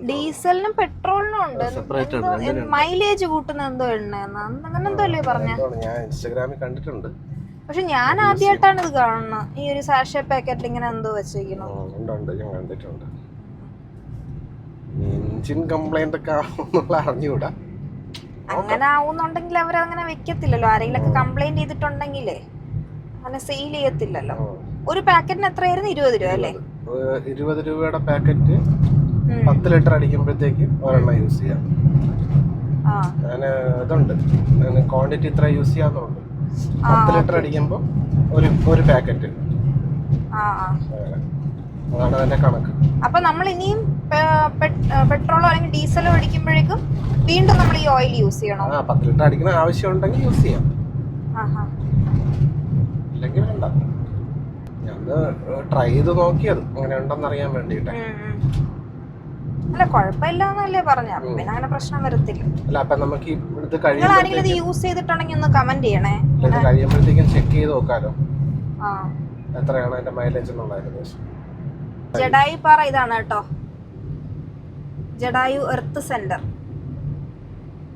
ഡീസലിനും പെട്രോളിനും ഉണ്ട്. മൈലേജ് കൂട്ടുന്ന എന്തോ എണ്ണ അങ്ങനെ എന്തോ അല്ലേ പറഞ്ഞ? ഞാൻ ഇൻസ്റ്റാഗ്രാമിൽ കണ്ടിട്ടുണ്ട്. പക്ഷെ ഞാൻ ആദ്യമായിട്ടാണ് ഇത് കാണുന്നത്. ഈ ഒരു സാഷെ പാക്കറ്റിൽ ഇങ്ങനെ എന്തോ വെച്ചിരിക്കുന്നു. ഞാൻ കണ്ടിട്ടുണ്ട്. എഞ്ചിൻ കംപ്ലൈന്റ് ഒക്കെ അറിഞ്ഞൂടാ. അങ്ങനെ ആവുന്നുണ്ടെങ്കിൽ അവരങ്ങനെ വെക്കത്തില്ലല്ലോ. ആരെങ്കിലും ഒക്കെ കംപ്ലൈന്റ് ചെയ്തിട്ടുണ്ടെങ്കിലേ അങ്ങനെ സെയിൽ ചെയ്യത്തില്ലല്ലോ. ഒരു പാക്കറ്റിന് എത്രയായിരുന്നു? 20 രൂപ അല്ലേ? 20 രൂപയുടെ പാക്കറ്റ് 10 ലിറ്റർ അടിക്കുമ്പോഴത്തേക്ക് ഒരെണ്ണം യൂസ് ചെയ്യാം. അങ്ങനെ ഇതുണ്ട്, ക്വാണ്ടിറ്റി ഇത്ര യൂസ് ചെയ്യാന്നുണ്ട്. 10 ലിറ്റർ അടിക്കുമ്പോൾ ഒരു പാക്കറ്റ്. അതാണ് അതിന്റെ കണക്ക്. അപ്പൊ നമ്മൾ ഇനിയും പെട്രോളോ അല്ലെങ്കിൽ ഡീസലോ അടിക്കുമ്പോഴേക്കും വീണ്ടും നമ്മൾ ഈ ഓയിൽ യൂസ് ചെയ്യണോ? 10 ലിറ്റർ അടിക്കുന്ന ആവശ്യം ഉണ്ടെങ്കിൽ യൂസ് ചെയ്യാം, ഇല്ലെങ്കിൽ വേണ്ട. ഞാൻ ട്രൈ ചെയ്ത് നോക്കിയത് അങ്ങനെ ഉണ്ടെന്ന് അറിയാൻ വേണ്ടിട്ട്. അല്ല, കുഴപ്പമില്ലാന്നല്ലേ പറഞ്ഞ, പിന്നെ അങ്ങനെ പ്രശ്നം വരത്തില്ല. അല്ല, അപ്പൊ നമുക്ക് ആരെങ്കിലും ഇത് യൂസ് ചെയ്തിട്ടുണ്ടെങ്കിൽ ഒന്ന് കമന്റ് ചെയ്യണേ. കഴിയുമ്പോഴത്തേക്കും ചെക്ക് ചെയ്ത് നോക്കാലോ എത്രയാണ് അതിന്റെ മൈലേജ് എന്നുള്ളത്. ജഡായു പാറ ഇതാണ് കേട്ടോ, ജഡായു എർത്ത് സെന്റർ.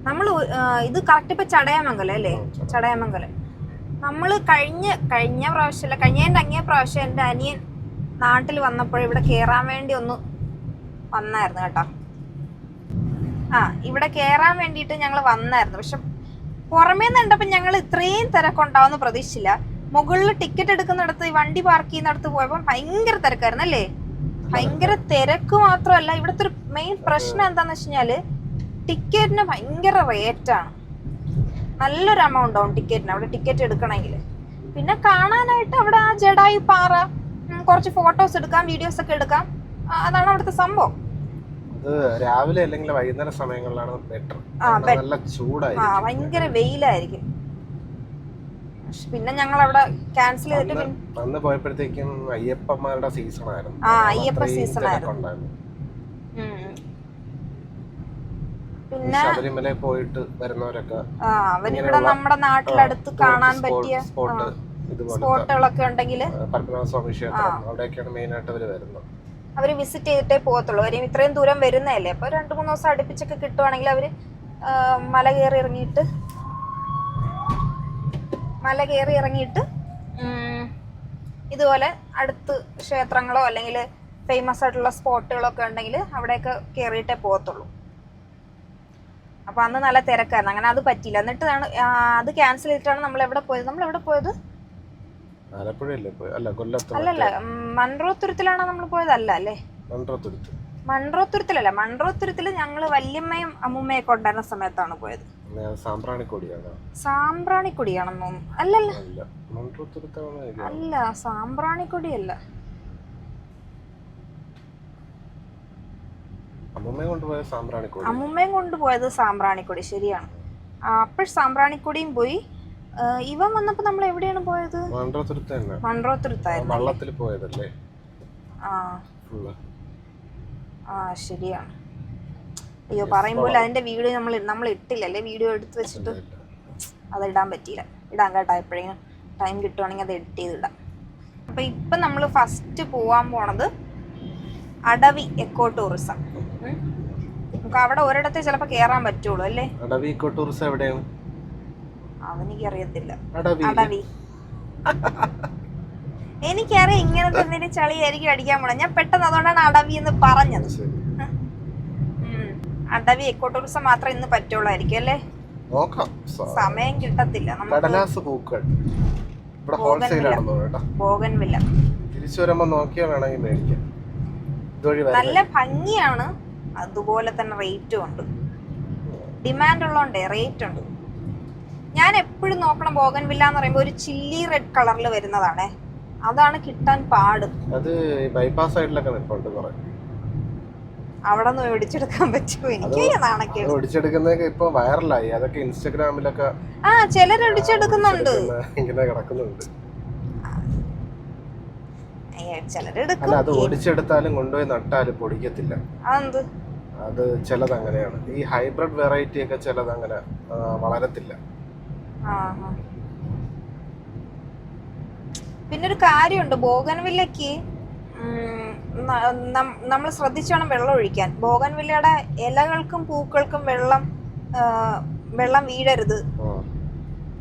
നമ്മൾ ഇത് കറക്റ്റ് ഇപ്പൊ ചടയമംഗലം അല്ലേ? ചടയമംഗലം. നമ്മൾ കഴിഞ്ഞ പ്രാവശ്യമല്ല, കഴിഞ്ഞതിന്റെ അങ്ങേ പ്രാവശ്യം എൻ്റെ അനിയൻ നാട്ടിൽ വന്നപ്പോൾ ഇവിടെ കയറാൻ വേണ്ടി ഒന്ന് വന്നായിരുന്നു കേട്ടോ. ഇവിടെ കയറാൻ വേണ്ടിയിട്ട് ഞങ്ങൾ വന്നായിരുന്നു. പക്ഷെ പുറമേ നിന്ന് കണ്ടപ്പോൾ ഞങ്ങൾ ഇത്രയും തിരക്കുണ്ടാവുമെന്ന് പ്രതീക്ഷിച്ചില്ല. മുകളിൽ ടിക്കറ്റ് എടുക്കുന്നിടത്ത് വണ്ടി പാർക്ക് ചെയ്യുന്നിടത്ത് പോയപ്പോൾ ഭയങ്കര തിരക്കായിരുന്നു അല്ലേ? ഭയങ്കര തിരക്ക് മാത്രമല്ല, ഇവിടുത്തെ ഒരു മെയിൻ പ്രശ്നം എന്താന്ന് വെച്ച് കഴിഞ്ഞാല് ടിക്കറ്റിന് ഭയങ്കര റേറ്റാണ്. നല്ലൊരു എമൗണ്ട് ആവും ടിക്കറ്റിന് അവിടെ ടിക്കറ്റ് എടുക്കണമെങ്കിൽ. പിന്നെ കാണാനായിട്ട് അവിടെ ആ ജഡായു പാറ, കുറച്ച് ഫോട്ടോസ് എടുക്കാം, വീഡിയോസ് ഒക്കെ എടുക്കാം. അതാണ് അവിടുത്തെ സംഭവം. രാവിലെ അല്ലെങ്കിൽ വൈകുന്നേര സമയങ്ങളിലാണ് ബെറ്റർ. നല്ല ചൂടായിരിക്കും, ഭയങ്കര വെയിലായിരിക്കും. പിന്നെ ഞങ്ങൾ അവിടെ ക്യാൻസൽ ചെയ്തിട്ട് അന്ന് പോയപ്പോഴത്തേക്കും അയ്യപ്പന്മാരുടെ സീസൺ ആയിരുന്നു. അയ്യപ്പ സീസൺ ആയിരുന്നു. പിന്നെ ശബരിമല പോയിട്ട് വരുന്നവരൊക്കെ അവരിവിടെ നമ്മുടെ നാട്ടിലടുത്ത് കാണാൻ പറ്റിയ സ്പോട്ടുകളൊക്കെ ഉണ്ടെങ്കിൽ പത്മനാഭസ്വാമി ക്ഷേത്രം അവിടെയൊക്കെയാണ് മെയിൻ ആയിട്ട് അവര് വരുന്നത്. അവര് വിസിറ്റ് ചെയ്തിട്ടേ പോകത്തുള്ളൂ. അവരും ഇത്രയും ദൂരം വരുന്നതല്ലേ, അപ്പൊ 2-3 ദിവസം അടുപ്പിച്ചൊക്കെ കിട്ടുവാണെങ്കിൽ അവര് മല കയറി ഇറങ്ങിയിട്ട് ഇതുപോലെ അടുത്ത് ക്ഷേത്രങ്ങളോ അല്ലെങ്കിൽ ഫേമസ് ആയിട്ടുള്ള സ്പോട്ടുകളൊക്കെ ഉണ്ടെങ്കിൽ അവിടെയൊക്കെ കയറിയിട്ടേ പോകത്തുള്ളൂ. അപ്പൊ അന്ന് നല്ല തിരക്കായിരുന്നു, അങ്ങനെ അത് പറ്റിയില്ല. എന്നിട്ടാണ് അത് ക്യാൻസൽ ചെയ്തിട്ടാണ് നമ്മൾ എവിടെ പോയത്? അല്ലല്ല, മൺറോത്തുരുത്തിലാണോ നമ്മൾ പോയത്? അല്ലേ, മൺറോത്തുരുത്തില് ഞങ്ങള് വല്യമ്മയും അമ്മൂമ്മയൊക്കെ ഉണ്ടായിരുന്ന സമയത്താണ് പോയത്. സാമ്പ്രാണിക്കൊടിയാണെന്നോ? അല്ല, സാമ്പ്രാണിക്കൊടിയല്ല. അമ്മൂമ്മയും കൊണ്ടുപോയത് സാമ്പ്രാണിക്കൊടി, ശരിയാണ്. അപ്പോൾ സാമ്പ്രാണിക്കൊടിയും പോയി. ഇവൻ വന്നപ്പോ നമ്മൾ എവിടെയാണ് പോയത്? മൺറോത്തുരുത്തായിരുന്നു. ശരിയാണ്. അയ്യോ, പറയുമ്പോൾ അതിന്റെ വീഡിയോ നമ്മൾ ഇട്ടില്ലല്ലേ? വീഡിയോ എടുത്ത് വെച്ചിട്ട് അത് ഇടാൻ പറ്റിയില്ല. ഇടാൻ കേട്ടോ, എപ്പോഴെങ്കിലും ടൈം കിട്ടുവാണെങ്കിൽ അത് എഡിറ്റ് ചെയ്തിടാം. അപ്പൊ ഇപ്പൊ നമ്മൾ ഫസ്റ്റ് പോവാൻ പോണത് അടവി എക്കോ ടൂറിസം. നമുക്ക് അവിടെ ഒരിടത്തെ ചിലപ്പോ കേറാൻ പറ്റുള്ളൂ അല്ലേ? അടവി എക്കോ ടൂറിസം എവിടെയാണ്? അതെനിക്കറിയത്തില്ല. അടവി എനിക്കറിയാം, ഇങ്ങനത്തെ എന്തെങ്കിലും ചളിയായിരിക്കും അടിക്കാൻ പോണേ. ഞാൻ പെട്ടെന്ന് അതുകൊണ്ടാണ് അടവി എന്ന് പറഞ്ഞത്. അടവി എക്കോ ടൂറിസം മാത്രം ഇന്ന് പറ്റുള്ളായിരിക്കും അല്ലേ? സമയം കിട്ടത്തില്ല. ബോഗൻവില്ല നല്ല ഭംഗിയാണ്, അതുപോലെ തന്നെ റേറ്റും ഉണ്ട്. ഡിമാൻഡ് ഉള്ളതുകൊണ്ടേ റേറ്റ് ഉണ്ട്. ഞാൻ എപ്പോഴും നോക്കണം ബോഗൻവില്ല എന്ന് പറയുമ്പോൾ ഒരു ചില്ലി റെഡ് കളറിൽ വരുന്നതാണേ, അതാണ് കിട്ടാൻ പാട്. അത് ബൈപ്പാസ് സൈഡിലൊക്കെ നിൽപ്പുണ്ട് കുറെ. അവിടെ നിന്ന് ഒടിച്ചെടുക്കാൻ പറ്റുമോ? എനിക്ക് നാണക്കേട്. ഒടിച്ചെടുക്കുന്നതൊക്കെ ഇപ്പൊ വൈറലായി, അതൊക്കെ ഇൻസ്റ്റഗ്രാമിലൊക്കെ ചിലർ ഒടിച്ചെടുക്കുന്നുണ്ട്. ഇങ്ങനെ കിടക്കുന്നുണ്ട്. ചിലരെടുക്കും. അല്ല, അത് ഒടിച്ചെടുത്താലും കൊണ്ടുപോയി നട്ടാലും പൊടിക്കത്തില്ല. അത് ചിലത് അങ്ങനെയാണ്. ഈ ഹൈബ്രിഡ് വെറൈറ്റി ഒക്കെ ചിലത് അങ്ങനെ വളരത്തില്ല. പിന്നെ ഒരു കാര്യമുണ്ട്, ബോഗൻവില്ലയ്ക്ക് നമ്മൾ ശ്രദ്ധിച്ചോണം വെള്ളം ഒഴിക്കാൻ. ബോഗൻവില്ലയുടെ ഇലകൾക്കും പൂക്കൾക്കും വെള്ളം വീഴരുത്.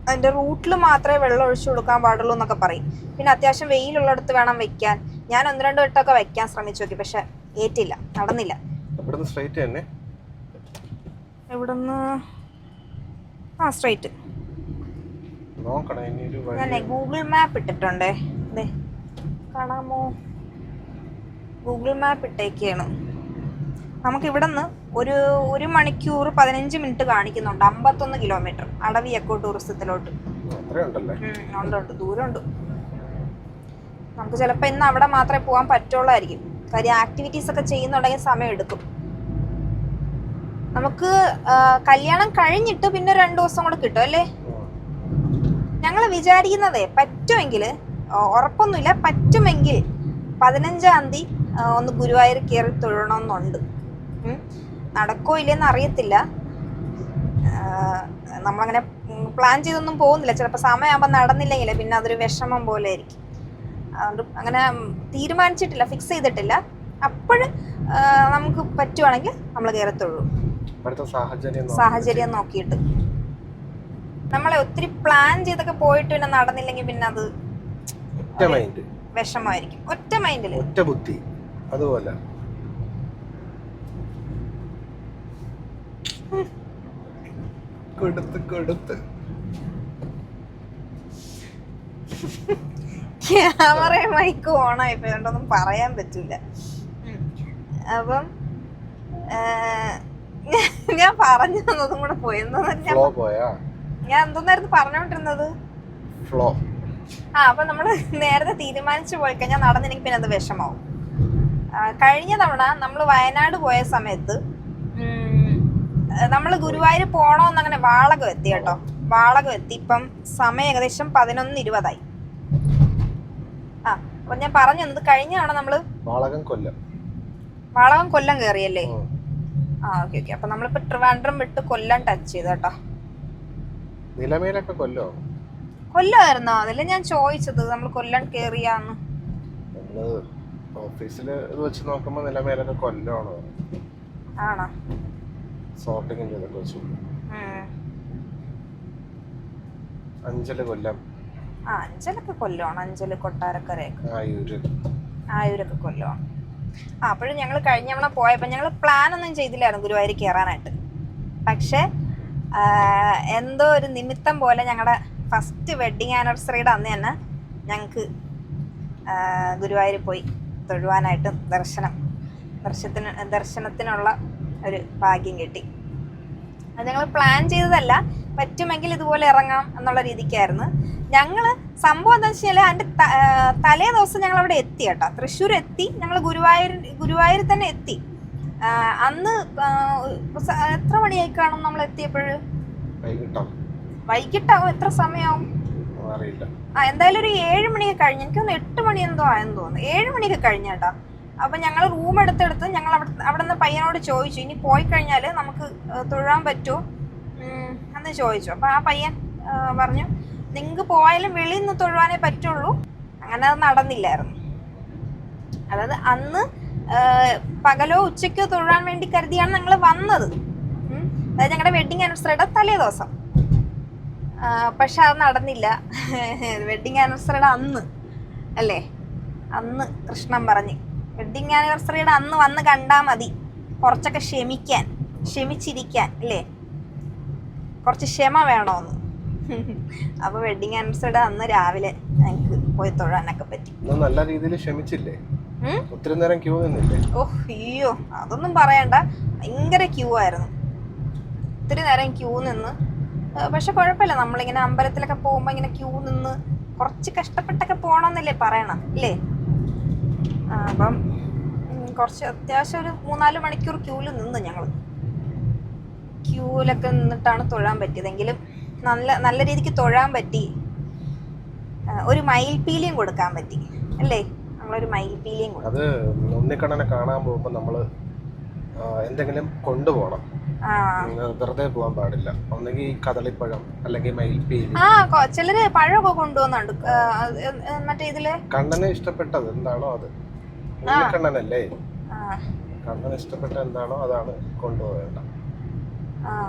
അതിന്റെ റൂട്ടിൽ മാത്രമേ വെള്ളം ഒഴിച്ചു കൊടുക്കാൻ പാടുള്ളൂ എന്നൊക്കെ പറയും. പിന്നെ അത്യാവശ്യം വെയിലുള്ളിടത്ത് വേണം വെക്കാൻ. ഞാൻ 1-2 വട്ടമൊക്കെ വെക്കാൻ ശ്രമിച്ചു നോക്കി, പക്ഷെ ഏറ്റില്ല, നടന്നില്ല. എവിടുന്ന്? സ്ട്രൈറ്റ്. ഞാൻ ഗൂഗിൾ മാപ്പ് ഇട്ടിട്ടുണ്ടേ, കാണാമോ? Google map ഇട്ടേക്കാണ്. നമുക്ക് ഇവിടെ നിന്ന് ഒരു 1 മണിക്കൂർ 15 മിനിറ്റ് കാണിക്കുന്നുണ്ട്. 51 കിലോമീറ്റർ അടവി എക്കോ ടൂറിസത്തിലോട്ട്. ഉണ്ട്, ദൂരമുണ്ട്. നമുക്ക് ചിലപ്പോൾ ഇന്ന് അവിടെ മാത്രമേ പോകാൻ പറ്റുള്ളായിരിക്കും. കാര്യം ആക്ടിവിറ്റീസ് ഒക്കെ ചെയ്യുന്നുണ്ടെങ്കിൽ സമയം എടുക്കും. നമുക്ക് കല്യാണം കഴിഞ്ഞിട്ട് പിന്നെ 2 ദിവസം കൂടെ കിട്ടും അല്ലേ? ഞങ്ങൾ വിചാരിക്കുന്നതേ പറ്റുമെങ്കിൽ, ഉറപ്പൊന്നുമില്ല, പറ്റുമെങ്കിൽ 15-ാം തീയതി ഒന്ന് ഗുരുവായൂർ കയറി തൊഴണമെന്നുണ്ട്. നടക്കോ ഇല്ലെന്ന് അറിയത്തില്ല. നമ്മളങ്ങനെ പ്ലാൻ ചെയ്തൊന്നും പോകുന്നില്ല. ചിലപ്പോൾ സമയമാകുമ്പോൾ നടന്നില്ലെങ്കിൽ പിന്നെ അതൊരു വിഷമം പോലെ ആയിരിക്കും. അതുകൊണ്ട് അങ്ങനെ തീരുമാനിച്ചിട്ടില്ല, ഫിക്സ് ചെയ്തിട്ടില്ല. അപ്പോൾ നമുക്ക് പറ്റുവാണെങ്കിൽ നമ്മൾ കയറത്തുള്ളൂ. സാഹചര്യം നോക്കിയിട്ട്. നമ്മളെ ഒത്തിരി പ്ലാൻ ചെയ്തൊക്കെ പോയിട്ട് പിന്നെ നടന്നില്ലെങ്കിൽ പിന്നെ അത് വിഷമമായിരിക്കും. ഒറ്റ മൈൻഡില്, ഒറ്റ ബുദ്ധി. അതുപോലെ കൊടുത്ത് ക്യാമറ മൈക്ക് ഓണായി പോയോണ്ടൊന്നും പറയാൻ പറ്റില്ല. അപ്പം ഞാൻ പറഞ്ഞു തന്നതും കൂടെ പോയി. ഞാൻ എന്തോന്നായിരുന്നു പറഞ്ഞോണ്ടിരുന്നത്? അപ്പൊ നമ്മള് നേരത്തെ തീരുമാനിച്ചു പോയി കഴിഞ്ഞാൽ നടന്നെനിക്ക് പിന്നെ അത് വിഷമാവും. കഴിഞ്ഞ തവണ നമ്മൾ വയനാട് പോയ സമയത്ത് നമ്മൾ ഗുരുവായൂർ പോണോന്ന് അങ്ങനെ വാളകം എത്തി കേട്ടോ. വാളകം എത്തി. ഇപ്പം സമയം ഏകദേശം 11:20. അപ്പൊ ഞാൻ പറഞ്ഞു തന്നത് കഴിഞ്ഞ തവണ നമ്മള് വാളകം കൊല്ലം കേറിയല്ലേ? ഓക്കെ. അപ്പൊ നമ്മളിപ്പോ ട്രിവാൻഡ്രം വിട്ട് കൊല്ലം ടച്ച് ചെയ്തു കേട്ടോ. കൊല്ലമായിരുന്നോ? അതല്ലേ ഞാൻ ചോദിച്ചത്, നമ്മൾ കൊല്ലം കേറിയാന്ന്. ഓഫീസില് ഇത് വെച്ച് നോക്കുമ്പോ നിലമേലൊക്കെ കൊല്ലമാണോ? ആണോ? സോർട്ടിങ് ചെയ്തൊക്കെ വെച്ചു. അഞ്ചല് കൊല്ലം. അഞ്ചലൊക്കെ കൊല്ലമാണ്. അഞ്ചല്, കൊട്ടാരക്കരയൊക്കെ, ആയൂരൊക്കെ കൊല്ലമാണ്. അപ്പോഴും ഞങ്ങൾ കഴിഞ്ഞ തവണ പോയപ്പോൾ ഞങ്ങൾ പ്ലാൻ ഒന്നും ചെയ്തില്ലായിരുന്നു ഗുരുവായൂർ കയറാനായിട്ട്. പക്ഷെ എന്തോ ഒരു നിമിത്തം പോലെ ഞങ്ങളുടെ ഫസ്റ്റ് വെഡിങ് ആനിവേഴ്സറിയുടെ അന്ന് തന്നെ ഞങ്ങൾക്ക് ഗുരുവായൂർ പോയി തൊഴുവാനായിട്ട് ദർശനത്തിനുള്ള ഒരു ഭാഗ്യം കിട്ടി. അത് ഞങ്ങൾ പ്ലാൻ ചെയ്തതല്ല, പറ്റുമെങ്കിൽ ഇതുപോലെ ഇറങ്ങാം എന്നുള്ള രീതിക്കായിരുന്നു. ഞങ്ങൾ സംഭവം എന്താ വെച്ചാൽ അതിൻ്റെ തലേ ദിവസം ഞങ്ങൾ അവിടെ എത്തി കേട്ടോ. തൃശ്ശൂർ എത്തി. ഞങ്ങൾ ഗുരുവായൂർ തന്നെ എത്തി. അന്ന് എത്ര മണിയായി കാണും നമ്മൾ എത്തിയപ്പോൾ? വൈകിട്ടാവും. എത്ര സമയമാവും? എന്തായാലും ഒരു 7 മണിയൊക്കെ കഴിഞ്ഞു. എനിക്കൊന്ന് 8 മണി എന്തോ ആയെന്ന് തോന്നുന്നു. 7 മണിയൊക്കെ കഴിഞ്ഞാട്ടോ. അപ്പം ഞങ്ങൾ റൂം എടുത്തെടുത്ത് ഞങ്ങൾ അവിടെ നിന്ന് പയ്യനോട് ചോദിച്ചു, ഇനി പോയി കഴിഞ്ഞാൽ നമുക്ക് തൊഴാൻ പറ്റുമോ എന്ന് ചോദിച്ചു. അപ്പം ആ പയ്യൻ പറഞ്ഞു, നിങ്ങൾക്ക് പോയാലും വെളിയിൽ നിന്ന് തൊഴുവാനേ പറ്റുള്ളൂ. അങ്ങനെ അത് നടന്നില്ലായിരുന്നു. അതായത് അന്ന് പകലോ ഉച്ചയ്ക്കോ തൊഴാൻ വേണ്ടി കരുതിയാണ് ഞങ്ങൾ വന്നത്. അതായത് ഞങ്ങളുടെ വെഡിങ് ആനിവേഴ്സറിയുടെ തലേ ദിവസം. പക്ഷെ അത് നടന്നില്ല. വെഡിങ് ആനിവേഴ്സറിയുടെ അന്ന് അല്ലേ? അന്ന് കൃഷ്ണൻ പറഞ്ഞ് വെഡിങ് ആനിവേഴ്സറിയുടെ അന്ന് വന്ന് കണ്ടാൽ മതി, കുറച്ചൊക്കെ ക്ഷമിച്ചിരിക്കാൻ അല്ലേ, കുറച്ച് ക്ഷമ വേണമെന്ന്. അപ്പൊ വെഡിങ് ആനിവേഴ്സറിയുടെ അന്ന് രാവിലെ ഞങ്ങൾക്ക് പോയി തൊഴാനൊക്കെ പറ്റി. നല്ല രീതിയിൽ ക്ഷമിച്ചില്ലേ? ഒത്തിരി നേരം ക്യൂ നിന്നില്ലേ? അയ്യോ അതൊന്നും പറയണ്ട, ഭയങ്കര ക്യൂ ആയിരുന്നു. ഒത്തിരി നേരം ക്യൂ നിന്ന്. പക്ഷെ കുഴപ്പമില്ല, നമ്മളിങ്ങനെ അമ്പലത്തിലൊക്കെ പോകുമ്പോൾ ഇങ്ങനെ ക്യൂ നിന്ന് കുറച്ച് കഷ്ടപ്പെട്ടൊക്കെ പോകണമെന്നല്ലേ പറയണം അല്ലേ? അപ്പം കുറച്ച് അത്യാവശ്യം ഒരു 3-4 മണിക്കൂർ ക്യൂവിൽ നിന്ന് ഞങ്ങൾ. ക്യൂവിലൊക്കെ നിന്നിട്ടാണ് തൊഴാൻ പറ്റിയതെങ്കിലും നല്ല രീതിക്ക് തൊഴാൻ പറ്റി. ഒരു മയിൽപീലിയും കൊടുക്കാൻ പറ്റി അല്ലേ? നമ്മളൊരു മയിൽപീലിയും കൊടുത്തു. അത് ഉണ്ണിക്കണ്ണനെ കാണാൻ പോകുമ്പോൾ നമ്മൾ എന്തെങ്കിലും കൊണ്ടുപോകണം, വെറുതെ പോകാൻ പാടില്ല. ഒന്നെങ്കിൽ കദളിപ്പഴം അല്ലെങ്കിൽ മയിൽപീലി. ചിലര് പഴമൊക്കെ കൊണ്ടുപോകുന്നുണ്ട്. മറ്റേ ഇതില് കണ്ണനെ ഇഷ്ടപ്പെട്ടത് എന്താണോ അത്. ഉണ്ണിക്കണ്ണനല്ലേ? കണ്ണന് ഇഷ്ടപ്പെട്ട എന്താണോ അതാണ് കൊണ്ടുപോകേണ്ട.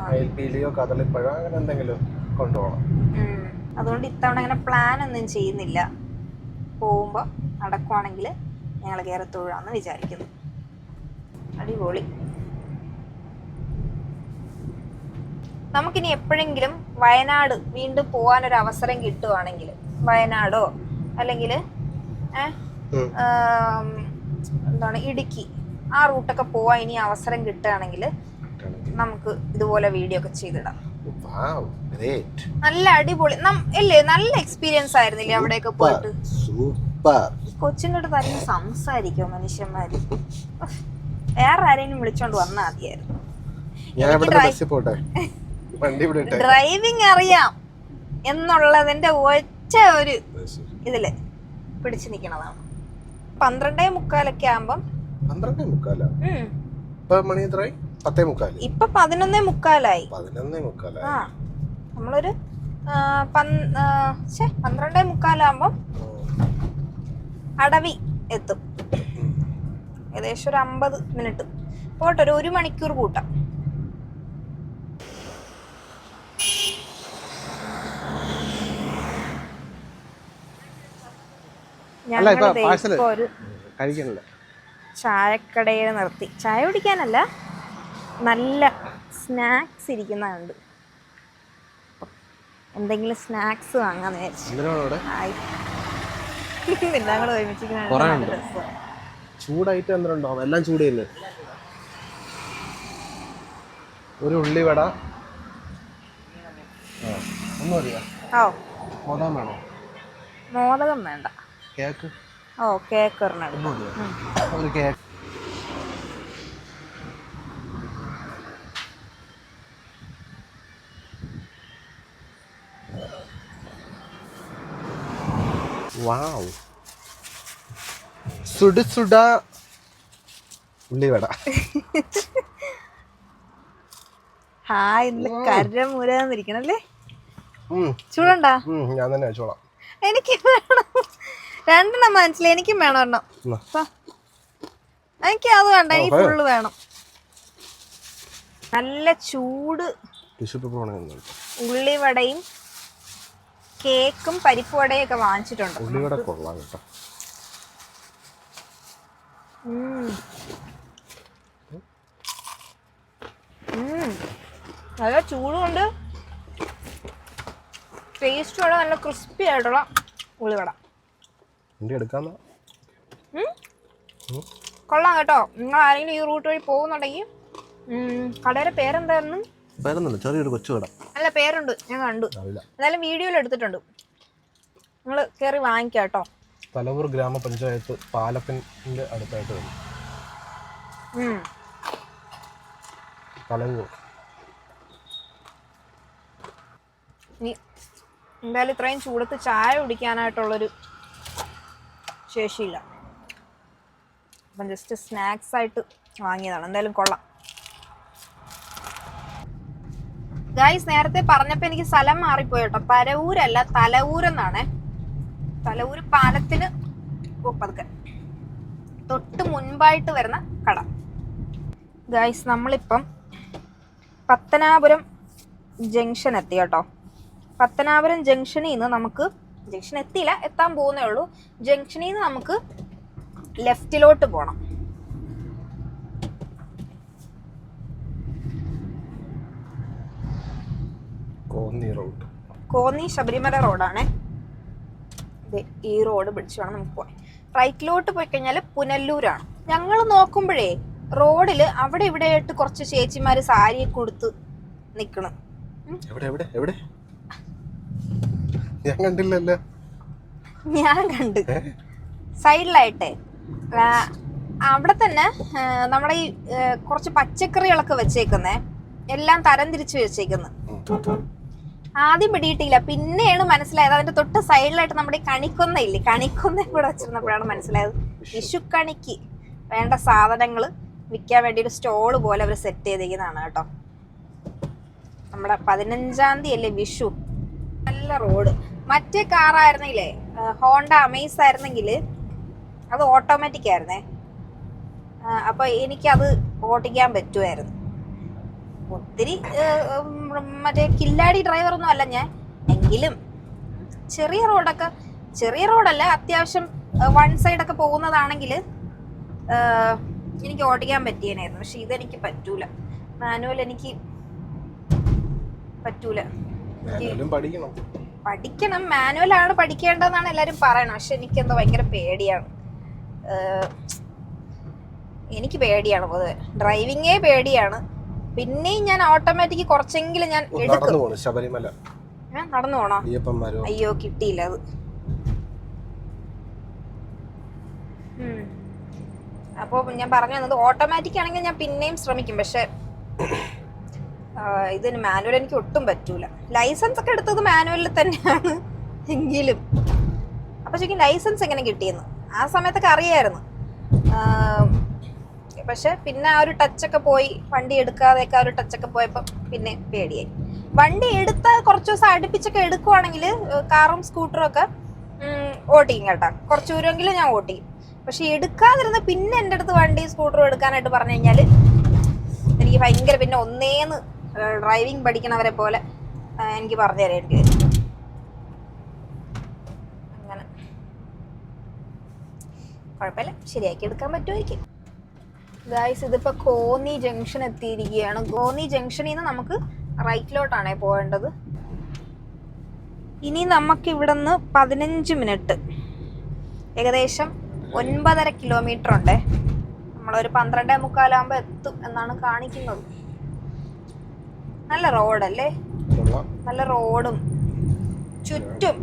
മയിൽപീലിയോ കദളിപ്പഴം അങ്ങനെ എന്തെങ്കിലും കൊണ്ടുപോകണം. അതുകൊണ്ട് ഇത്തവണ അങ്ങനെ പ്ലാൻ ഒന്നും ചെയ്യുന്നില്ല. പോകുമ്പോൾ നടക്കുവാണെങ്കിൽ ഞങ്ങൾ കയറി തൊഴാന്ന് വിചാരിക്കുന്നു. അടിപൊളി. നമുക്കിനി എപ്പോഴെങ്കിലും വയനാട് വീണ്ടും പോകാനൊരു അവസരം കിട്ടുവാണെങ്കിൽ, വയനാടോ അല്ലെങ്കിൽ എന്താണ് ഇടുക്കി ആ റൂട്ടൊക്കെ പോവാൻ ഇനി അവസരം കിട്ടുകയാണെങ്കിൽ നമുക്ക് ഇതുപോലെ വീഡിയോ ഒക്കെ ചെയ്തിടാം. നല്ല അടിപൊളി അല്ലേ? നല്ല എക്സ്പീരിയൻസ് ആയിരുന്നില്ലേ അവിടെയൊക്കെ പോയിട്ട്? കൊച്ചിൻ്റെ അടുത്ത് ആരെങ്കിലും സംസാരിക്കോ മനുഷ്യന്മാര്? വേറെ ആരെങ്കിലും വിളിച്ചോണ്ട് വന്നാൽ മതിയായിരുന്നു. ഡ്രൈവിംഗ് അറിയാം എന്നുള്ളതിന്റെ ഒറ്റ ഒരു ഇതില് പിടിച്ചു നിക്കണതാണ്. 12:45 ആകുമ്പം ഇപ്പൊ 11:45. നമ്മളൊരു 12:45 ആകുമ്പം അടവി എത്തും. ഏകദേശം ഒരു 50 മിനിറ്റ് പോട്ടെ, ഒരു 1 മണിക്കൂർ കൂട്ടാം. ചായക്കടയിൽ നിർത്തി ചായ കുടിക്കാനല്ല, നല്ല സ്നാക്സ് ഇരിക്കുന്നുണ്ട്. എന്തെങ്കിലും സ്നാക്സ് വാങ്ങാന്ന് വിചാരിച്ചു. എല്ലാം കൂടെ ഒരുമിച്ചിരിക്കുന്ന ചൂടായിട്ട് എന്തുണ്ടോ എല്ലാം ചൂട് തന്നെ. ഒരു ഉള്ളിവട ഒന്നും അറിയാം. മോദകം വേണോ? മോദകം വേണ്ട. കേക്ക്? കേക്ക് ഒരെണ്ണം. ഒരു കേക്ക്. വാവ്, സുഡ സുഡ ഉള്ളിവട. ഹായ്, ഇന്ന് കരമുരാന്നിരിക്കണല്ലേ. ചൂടണ്ടാ? ഞാൻ തന്നെ വെച്ചോളാം. എനിക്ക് വേണം രണ്ടെണ്ണം. മനസ്സിലായി, എനിക്കും വേണം ഒരെണ്ണം. എനിക്ക് അത് വേണ്ട, എനിക്ക് ഫുള്ള് വേണം. നല്ല ചൂട് ഉള്ളിവടയും കേക്കും പരിപ്പ് വടയും ഒക്കെ വാങ്ങിച്ചിട്ടുണ്ട്. ഉള്ളിവട കൊള്ളാം കേട്ടോ. നല്ല ചൂടുകൊണ്ട് ടേസ്റ്റുള്ള നല്ല ക്രിസ്പി ആയിട്ടുള്ള ഉള്ളിവട. കൊള്ളാം കേട്ടോ. നിങ്ങൾ ആരെങ്കിലും ഈ റൂട്ട് വഴി പോകുന്നുണ്ടെങ്കിൽ കടയുടെ പേരെന്തായിരുന്നു? ചെറിയൊരു കൊച്ചു കട. അല്ല, പേരുണ്ട്, ഞാൻ കണ്ടു. എന്തായാലും വീഡിയോയിൽ എടുത്തിട്ടുണ്ട്. നിങ്ങൾ കയറി വാങ്ങിക്കാം കേട്ടോ. തലവൂർ ഗ്രാമപഞ്ചായത്ത് പാലപ്പിന്റെ അടുത്തായിട്ട് വരും. തലവൂർ. എന്തായാലും ഇത്രയും ചൂടത്ത് ചായ കുടിക്കാനായിട്ടുള്ളൊരു ശേഷിയില്ല. അപ്പം ജസ്റ്റ് സ്നാക്സ് ആയിട്ട് വാങ്ങിയതാണ്. എന്തായാലും കൊള്ളാം. ഗായ്സ്, നേരത്തെ പറഞ്ഞപ്പോൾ എനിക്ക് സ്ഥലം മാറിപ്പോയി കേട്ടോ. പരവൂരല്ല, തലവൂരെന്നാണ്. തലവൂർ പാലത്തിന് പതുക്കെ തൊട്ട് മുൻപായിട്ട് വരുന്ന കട. ഗായ്സ്, നമ്മളിപ്പം പത്തനാപുരം ജംഗ്ഷൻ എത്തി കേട്ടോ. പത്തനാപുരം ജംഗ്ഷനിൽ നിന്ന് നമുക്ക്, ജംഗ്ഷൻ എത്തിയില്ല, എത്താൻ പോകുന്നേ ഉള്ളൂ. ജംഗ്ഷനിൽ നിന്ന് നമുക്ക് ലെഫ്റ്റിലോട്ട് പോകണം. കോന്നി ശബരിമല റോഡാണ്. ഈ റോഡ് പിടിച്ചു വേണം നമുക്ക് പോകാൻ. റൈറ്റിലോട്ട് പോയി കഴിഞ്ഞാൽ പുനല്ലൂരാണ്. ഞങ്ങൾ നോക്കുമ്പോഴേ റോഡില് അവിടെ ഇവിടെ ആയിട്ട് കുറച്ച് ചേച്ചിമാര് സാരിയൊക്കെ കൊടുത്ത് നിക്കണം. ഞാൻ കണ്ട് സൈഡിലായിട്ടെ. അവിടെ തന്നെ നമ്മുടെ ഈ കുറച്ച് പച്ചക്കറികളൊക്കെ വെച്ചേക്കുന്നേ, എല്ലാം തരം തിരിച്ച് വെച്ചേക്കുന്നു. ആദ്യം പിടിയിട്ടില്ല, പിന്നെയാണ് മനസ്സിലായത്. അതിന്റെ തൊട്ട് സൈഡിലായിട്ട് നമ്മുടെ ഈ കണിക്കൊന്ന ഇല്ലേ, കണിക്കൊന്ന കൂടെ വെച്ചിരുന്നപ്പോഴാണ് മനസ്സിലായത് വിഷുക്കണിക്ക് വേണ്ട സാധനങ്ങൾ വിൽക്കാൻ വേണ്ടി ഒരു സ്റ്റോള് പോലെ അവർ സെറ്റ് ചെയ്തിരിക്കുന്നതാണ് കേട്ടോ. നമ്മുടെ 15-ാം തീയതി അല്ലേ വിഷു. നല്ല റോഡ്. മറ്റേ കാറായിരുന്നില്ലേ, ഹോണ്ട അമേസ് ആയിരുന്നെങ്കിൽ അത് ഓട്ടോമാറ്റിക് ആയിരുന്നേ. അപ്പൊ എനിക്കത് ഓട്ടിക്കാൻ പറ്റുമായിരുന്നു. ഒത്തിരി മറ്റേ കില്ലാടി ഡ്രൈവറൊന്നും അല്ല ഞാൻ. എങ്കിലും ചെറിയ റോഡല്ല, അത്യാവശ്യം വൺ സൈഡൊക്കെ പോകുന്നതാണെങ്കിൽ എനിക്ക് ഓടിക്കാൻ പറ്റിയേനായിരുന്നു. പക്ഷെ ഇതെനിക്ക് പറ്റൂല. മാനുവൽ എനിക്ക് പറ്റൂല. പഠിക്കണം, മാനുവലാണ് പഠിക്കേണ്ടതെന്നാണ് എല്ലാരും പറയണത്. പക്ഷെ എനിക്കെന്തോ ഭയങ്കര പേടിയാണ്. എനിക്ക് പേടിയാണ് പൊതുവെ, ഡ്രൈവിങ്ങേ പേടിയാണ്. പിന്നെയും ഞാൻ ഓട്ടോമാറ്റിക് കുറച്ചെങ്കിലും ഞാൻ എടുക്കും. ശബരിമല നടന്നു പോണോ? അയ്യോ, കിട്ടിയില്ല അത്. അപ്പൊ ഞാൻ പറഞ്ഞു തന്നത് ഓട്ടോമാറ്റിക് ആണെങ്കിൽ ഞാൻ പിന്നെയും ശ്രമിക്കും. പക്ഷെ ഇതിന് മാനുവൽ എനിക്ക് ഒട്ടും പറ്റൂല. ലൈസൻസ് ഒക്കെ എടുത്തത് മാനുവലിൽ തന്നെയാണ് എങ്കിലും. അപ്പൊ ശരിക്കും ലൈസൻസ് എങ്ങനെ കിട്ടിയെന്ന് ആ സമയത്തൊക്കെ അറിയായിരുന്നു. പക്ഷെ പിന്നെ ആ ഒരു ടച്ചൊക്കെ പോയി, വണ്ടി എടുക്കാതെയൊക്കെ ആ ഒരു ടച്ചൊക്കെ പോയപ്പോൾ പിന്നെ പേടിയായി. വണ്ടി എടുത്ത കുറച്ച് ദിവസം അടുപ്പിച്ചൊക്കെ എടുക്കുവാണെങ്കിൽ കാറും സ്കൂട്ടറും ഒക്കെ ഓട്ടിക്കും കേട്ടോ. കുറച്ച് ദൂരമെങ്കിലും ഞാൻ ഓട്ടിക്കും. പക്ഷെ എടുക്കാതിരുന്ന പിന്നെ എൻ്റെ അടുത്ത് വണ്ടി സ്കൂട്ടറും എടുക്കാനായിട്ട് പറഞ്ഞു കഴിഞ്ഞാൽ എനിക്ക് ഭയങ്കര, പിന്നെ ഒന്നേന്ന് ഡ്രൈവിംഗ് പഠിക്കണവരെ പോലെ എനിക്ക് പറഞ്ഞു തരേണ്ടി വരും. അങ്ങനെ കുഴപ്പമില്ല, ശരിയാക്കി എടുക്കാൻ പറ്റുമായിരിക്കും. ഗൈസ് ഇതിപ്പോൾ കോന്നി ജംഗ്ഷൻ എത്തിയിരിക്കുകയാണ്. കോന്നി ജംഗ്ഷനിൽ നിന്ന് നമുക്ക് റൈറ്റിലോട്ടാണേ പോകേണ്ടത്. ഇനി നമുക്ക് ഇവിടെ നിന്ന് 15 മിനിറ്റ്, ഏകദേശം 9.5 കിലോമീറ്റർ ഉണ്ടേ. നമ്മളൊരു 12:45 എത്തും എന്നാണ് കാണിക്കുന്നത്. നല്ല റോഡല്ലേ, നല്ല റോഡും ചുറ്റും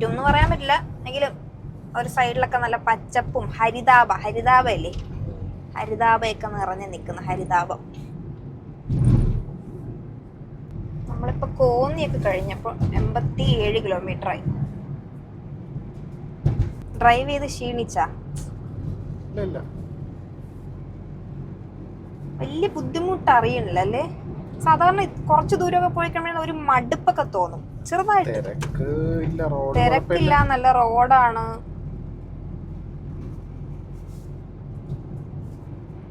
എന്ന് പറയാൻ പറ്റില്ല എങ്കിലും ഒരു സൈഡിലൊക്കെ നല്ല പച്ചപ്പും ഹരിതാഭയല്ലേ, ഹരിതാഭയൊക്കെ നിറഞ്ഞു നിൽക്കുന്ന ഹരിതാഭം. നമ്മളിപ്പോൾ കോന്നിയൊക്കെ കഴിഞ്ഞപ്പോൾ 87 കിലോമീറ്റർ ആയി. ഡ്രൈവ് ചെയ്ത് ക്ഷീണിച്ചാ? വലിയ ബുദ്ധിമുട്ട് അറിയണില്ല അല്ലേ? സാധാരണ കുറച്ച് ദൂരമൊക്കെ പോയി കഴിയുമ്പോൾ ഒരു മടുപ്പൊക്കെ തോന്നും ചെറുതായിട്ട്. തിരക്കില്ല, നല്ല റോഡാണ്,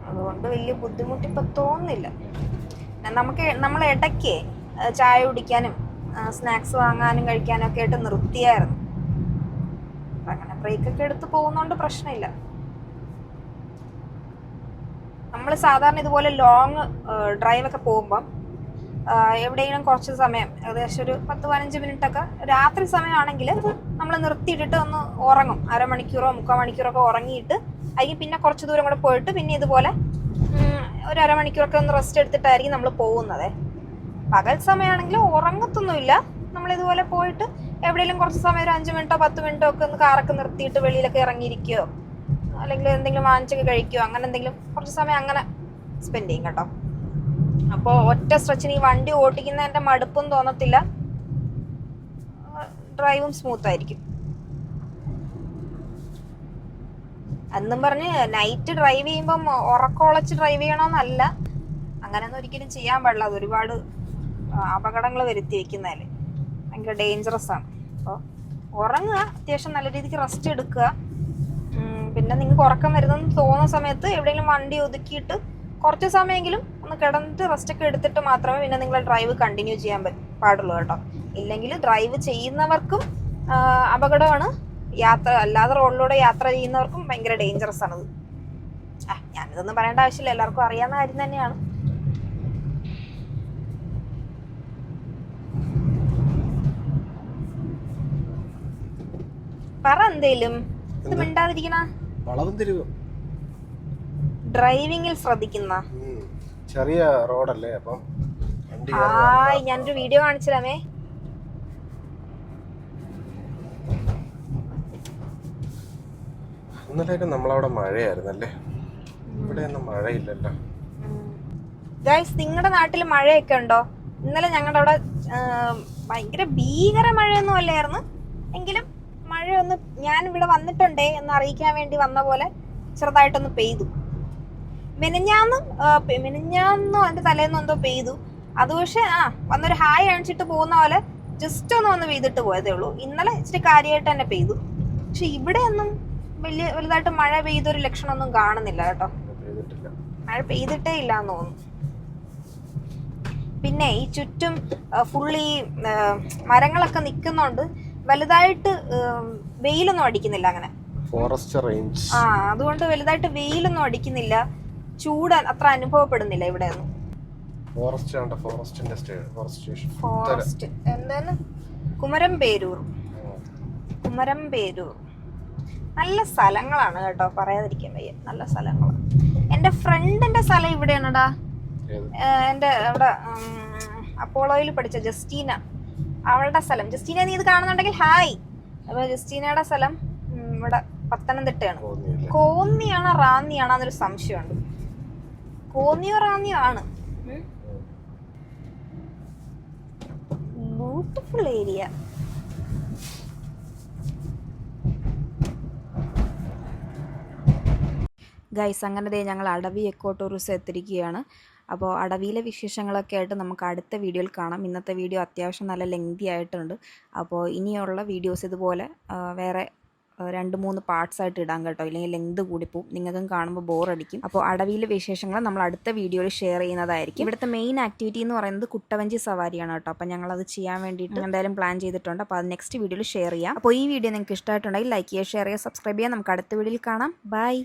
അതുകൊണ്ട് വലിയ ബുദ്ധിമുട്ട് ഇപ്പൊ തോന്നുന്നില്ല. നമ്മൾ ഇടയ്ക്ക് ചായ കുടിക്കാനും സ്നാക്സ് വാങ്ങാനും കഴിക്കാനും ഒക്കെ ആയിട്ട് നിർത്തിയായിരുന്നു. അങ്ങനെ ബ്രേക്കൊക്കെ എടുത്ത് പോകുന്നോണ്ട് പ്രശ്നമില്ല. നമ്മൾ സാധാരണ ഇതുപോലെ ലോങ് ഡ്രൈവൊക്കെ പോകുമ്പം എവിടെയെങ്കിലും കുറച്ച് സമയം, ഏകദേശം ഒരു 10-15 മിനിറ്റൊക്കെ രാത്രി സമയമാണെങ്കിൽ നമ്മൾ നിർത്തിയിട്ടിട്ട് ഒന്ന് ഉറങ്ങും. 1/2 മണിക്കൂറോ 3/4 മണിക്കൂറോ ഒക്കെ ഉറങ്ങിയിട്ട് അതിന് പിന്നെ കുറച്ച് ദൂരം കൂടെ പോയിട്ട് പിന്നെ ഇതുപോലെ ഒരു 1/2 മണിക്കൂറൊക്കെ ഒന്ന് റെസ്റ്റ് എടുത്തിട്ടായിരിക്കും നമ്മൾ പോകുന്നത്. പകൽ സമയമാണെങ്കിൽ ഉറങ്ങത്തൊന്നുമില്ല. നമ്മളിതുപോലെ പോയിട്ട് എവിടെയെങ്കിലും കുറച്ച് സമയം ഒരു 5 മിനിറ്റോ 10 മിനിറ്റോ ഒക്കെ ഒന്ന് കാറൊക്കെ നിർത്തിയിട്ട് വെളിയിലൊക്കെ ഇറങ്ങിയിരിക്കുകയോ അല്ലെങ്കിൽ എന്തെങ്കിലും വാങ്ങിച്ചൊക്കെ കഴിക്കുകയോ അങ്ങനെ എന്തെങ്കിലും കുറച്ച് സമയം അങ്ങനെ സ്പെൻഡ് ചെയ്യും കേട്ടോ. അപ്പോൾ ഒറ്റ സ്ട്രെച്ചിന് ഈ വണ്ടി ഓടിക്കുന്നതിൻ്റെ മടുപ്പും തോന്നത്തില്ല, ഡ്രൈവും സ്മൂത്ത് ആയിരിക്കും. എന്നും പറഞ്ഞ് നൈറ്റ് ഡ്രൈവ് ചെയ്യുമ്പം ഉറക്കമുളച്ച് ഡ്രൈവ് ചെയ്യണമെന്നല്ല, അങ്ങനെയൊന്നും ഒരിക്കലും ചെയ്യാൻ പാടില്ല. അത് ഒരുപാട് അപകടങ്ങൾ വരുത്തി വയ്ക്കുന്നതല്ലേ, ഭയങ്കര ഡേഞ്ചറസ് ആണ്. അപ്പോൾ ഉറങ്ങുക, അത്യാവശ്യം നല്ല രീതിക്ക് റെസ്റ്റ് എടുക്കുക. പിന്നെ നിങ്ങൾക്ക് ഉറക്കം വരുന്നെന്ന് തോന്നുന്ന സമയത്ത് എവിടെയെങ്കിലും വണ്ടി ഒതുക്കിയിട്ട് കുറച്ച് സമയമെങ്കിലും ഒന്ന് കിടന്നിട്ട് റെസ്റ്റൊക്കെ എടുത്തിട്ട് മാത്രമേ പിന്നെ നിങ്ങൾ ഡ്രൈവ് കണ്ടിന്യൂ ചെയ്യാൻ പാടുള്ളൂ കേട്ടോ. ഇല്ലെങ്കിൽ ഡ്രൈവ് ചെയ്യുന്നവർക്കും അപകടമാണ്, അല്ലാതെ റോഡിലൂടെ യാത്ര ചെയ്യുന്നവർക്കും ഭയങ്കര ഡേഞ്ചറസ് ആണത്. ഞാനിതൊന്നും പറയേണ്ട ആവശ്യമില്ല, എല്ലാവർക്കും അറിയാവുന്ന കാര്യം തന്നെയാണ്. പറ എന്തേലും, ഇത് മിണ്ടാതിരിക്കണ. ഡ്രൈവിംഗിൽ ശ്രദ്ധിക്കുന്ന ചെറിയ റോഡല്ലേ, അപ്പം ഞാനൊരു വീഡിയോ കാണിച്ചിരാമേ. ഇന്നലെയൊക്കെ നമ്മളവിടെ മഴയായിരുന്നല്ലേ, ഇവിടെ ഒന്നും മഴയില്ലല്ലോ. ഗൈസ്, നിങ്ങളുടെ നാട്ടിൽ മഴയൊക്കെ ഉണ്ടോ? ഇന്നലെ ഞങ്ങളുടെ അവിടെ ഭയങ്കര ഭീകര മഴയൊന്നും അല്ലായിരുന്നു, എങ്കിലും മഴയൊന്ന് ഞാൻ ഇവിടെ വന്നിട്ടുണ്ടേ എന്ന് അറിയിക്കാൻ വേണ്ടി വന്ന പോലെ ചെറുതായിട്ടൊന്ന് പെയ്തു. മിനിഞ്ഞാന്നോ അതിന്റെ തലേന്നോ എന്തോ പെയ്തു. അത് പക്ഷെ വന്നൊരു ഹായ് കാണിച്ചിട്ട് പോകുന്ന പോലെ ജസ്റ്റ് ഒന്ന് വന്ന് പെയ്തിട്ട് പോയതേ ഉള്ളൂ. ഇന്നലെ ഇച്ചിരി കാര്യമായിട്ട് തന്നെ പെയ്തു. പക്ഷെ ഇവിടെ ഒന്നും വലുതായിട്ട് മഴ പെയ്തൊരു ലക്ഷണമൊന്നും കാണുന്നില്ല കേട്ടോ. മഴ പെയ്തിട്ടേ ഇല്ല എന്ന് തോന്നുന്നു. പിന്നെ ഈ ചുറ്റും ഫുള്ളി മരങ്ങളൊക്കെ നിൽക്കുന്നോണ്ട് വലുതായിട്ട് വെയിലൊന്നും അടിക്കുന്നില്ല അങ്ങനെ. ഫോറസ്റ്റ് റേഞ്ച് അതുകൊണ്ട് വലുതായിട്ട് വെയിലൊന്നും അടിക്കുന്നില്ല, ചൂട് അത്ര അനുഭവപ്പെടുന്നില്ല ഇവിടെ ഒന്നും. ഫോറസ്റ്റ് എന്താണ്? കുമരംപേരൂർ. നല്ല സ്ഥലങ്ങളാണ് കേട്ടോ, പറയാതിരിക്കാൻ വയ്യ, നല്ല സ്ഥലങ്ങളാണ്. എൻ്റെ ഫ്രണ്ടിന്റെ സ്ഥലം ഇവിടെയാണടാ. എൻ്റെ അവിടെ അപ്പോളോയിൽ പഠിച്ച ജസ്റ്റീന, അവളുടെ സ്ഥലം. ജസ്റ്റീന, നീ ഇത് കാണുന്നുണ്ടെങ്കിൽ ഹായ്. അപ്പൊ ജസ്റ്റീനയുടെ സ്ഥലം ഇവിടെ പത്തനംതിട്ടയാണ്. കോന്നിയാണോ റാന്നിയാണോ എന്നൊരു സംശയമുണ്ട്. കോന്നിയോ റാന്നിയോ ആണ്. Beautiful area. ഗൈസ്, അങ്ങനെ ഞങ്ങൾ അടവി എക്കോ ടൂറിസം എത്തിയിരിക്കുകയാണ്. അപ്പോൾ അടവിയിലെ വിശേഷങ്ങളൊക്കെ ആയിട്ട് നമുക്ക് അടുത്ത വീഡിയോയിൽ കാണാം. ഇന്നത്തെ വീഡിയോ അത്യാവശ്യം നല്ല ലെങ്തി ആയിട്ടുണ്ട്. അപ്പോൾ ഇനിയുള്ള വീഡിയോസ് ഇതുപോലെ വേറെ 2-3 പാർട്സ് ആയിട്ട് ഇടാൻ കേട്ടോ, ഇല്ലെങ്കിൽ ലെങ്ത് കൂടിപ്പോവും, നിങ്ങൾക്കും കാണുമ്പോൾ ബോറടിക്കും. അപ്പോൾ അടവിയിലെ വിശേഷങ്ങൾ നമ്മൾ അടുത്ത വീഡിയോയിൽ ഷെയർ ചെയ്യുന്നതായിരിക്കും. ഇവിടുത്തെ മെയിൻ ആക്ടിവിറ്റി എന്ന് പറയുന്നത് കുട്ടവഞ്ചി സവാരിയാണ് കേട്ടോ. അപ്പോൾ ഞങ്ങളത് ചെയ്യാൻ വേണ്ടിയിട്ട് എന്തായാലും പ്ലാൻ ചെയ്തിട്ടുണ്ട്. അപ്പോൾ അത് നെക്സ്റ്റ് വീഡിയോയിൽ ഷെയർ ചെയ്യാം. അപ്പോൾ ഈ വീഡിയോ നിങ്ങൾക്ക് ഇഷ്ടമായിട്ടുണ്ടെങ്കിൽ ലൈക്ക് ചെയ്യുക, ഷെയർ ചെയ്യുക, സബ്സ്ക്രൈബ് ചെയ്യുക. നമുക്ക് അടുത്ത വീഡിയോയിൽ കാണാം. ബൈ.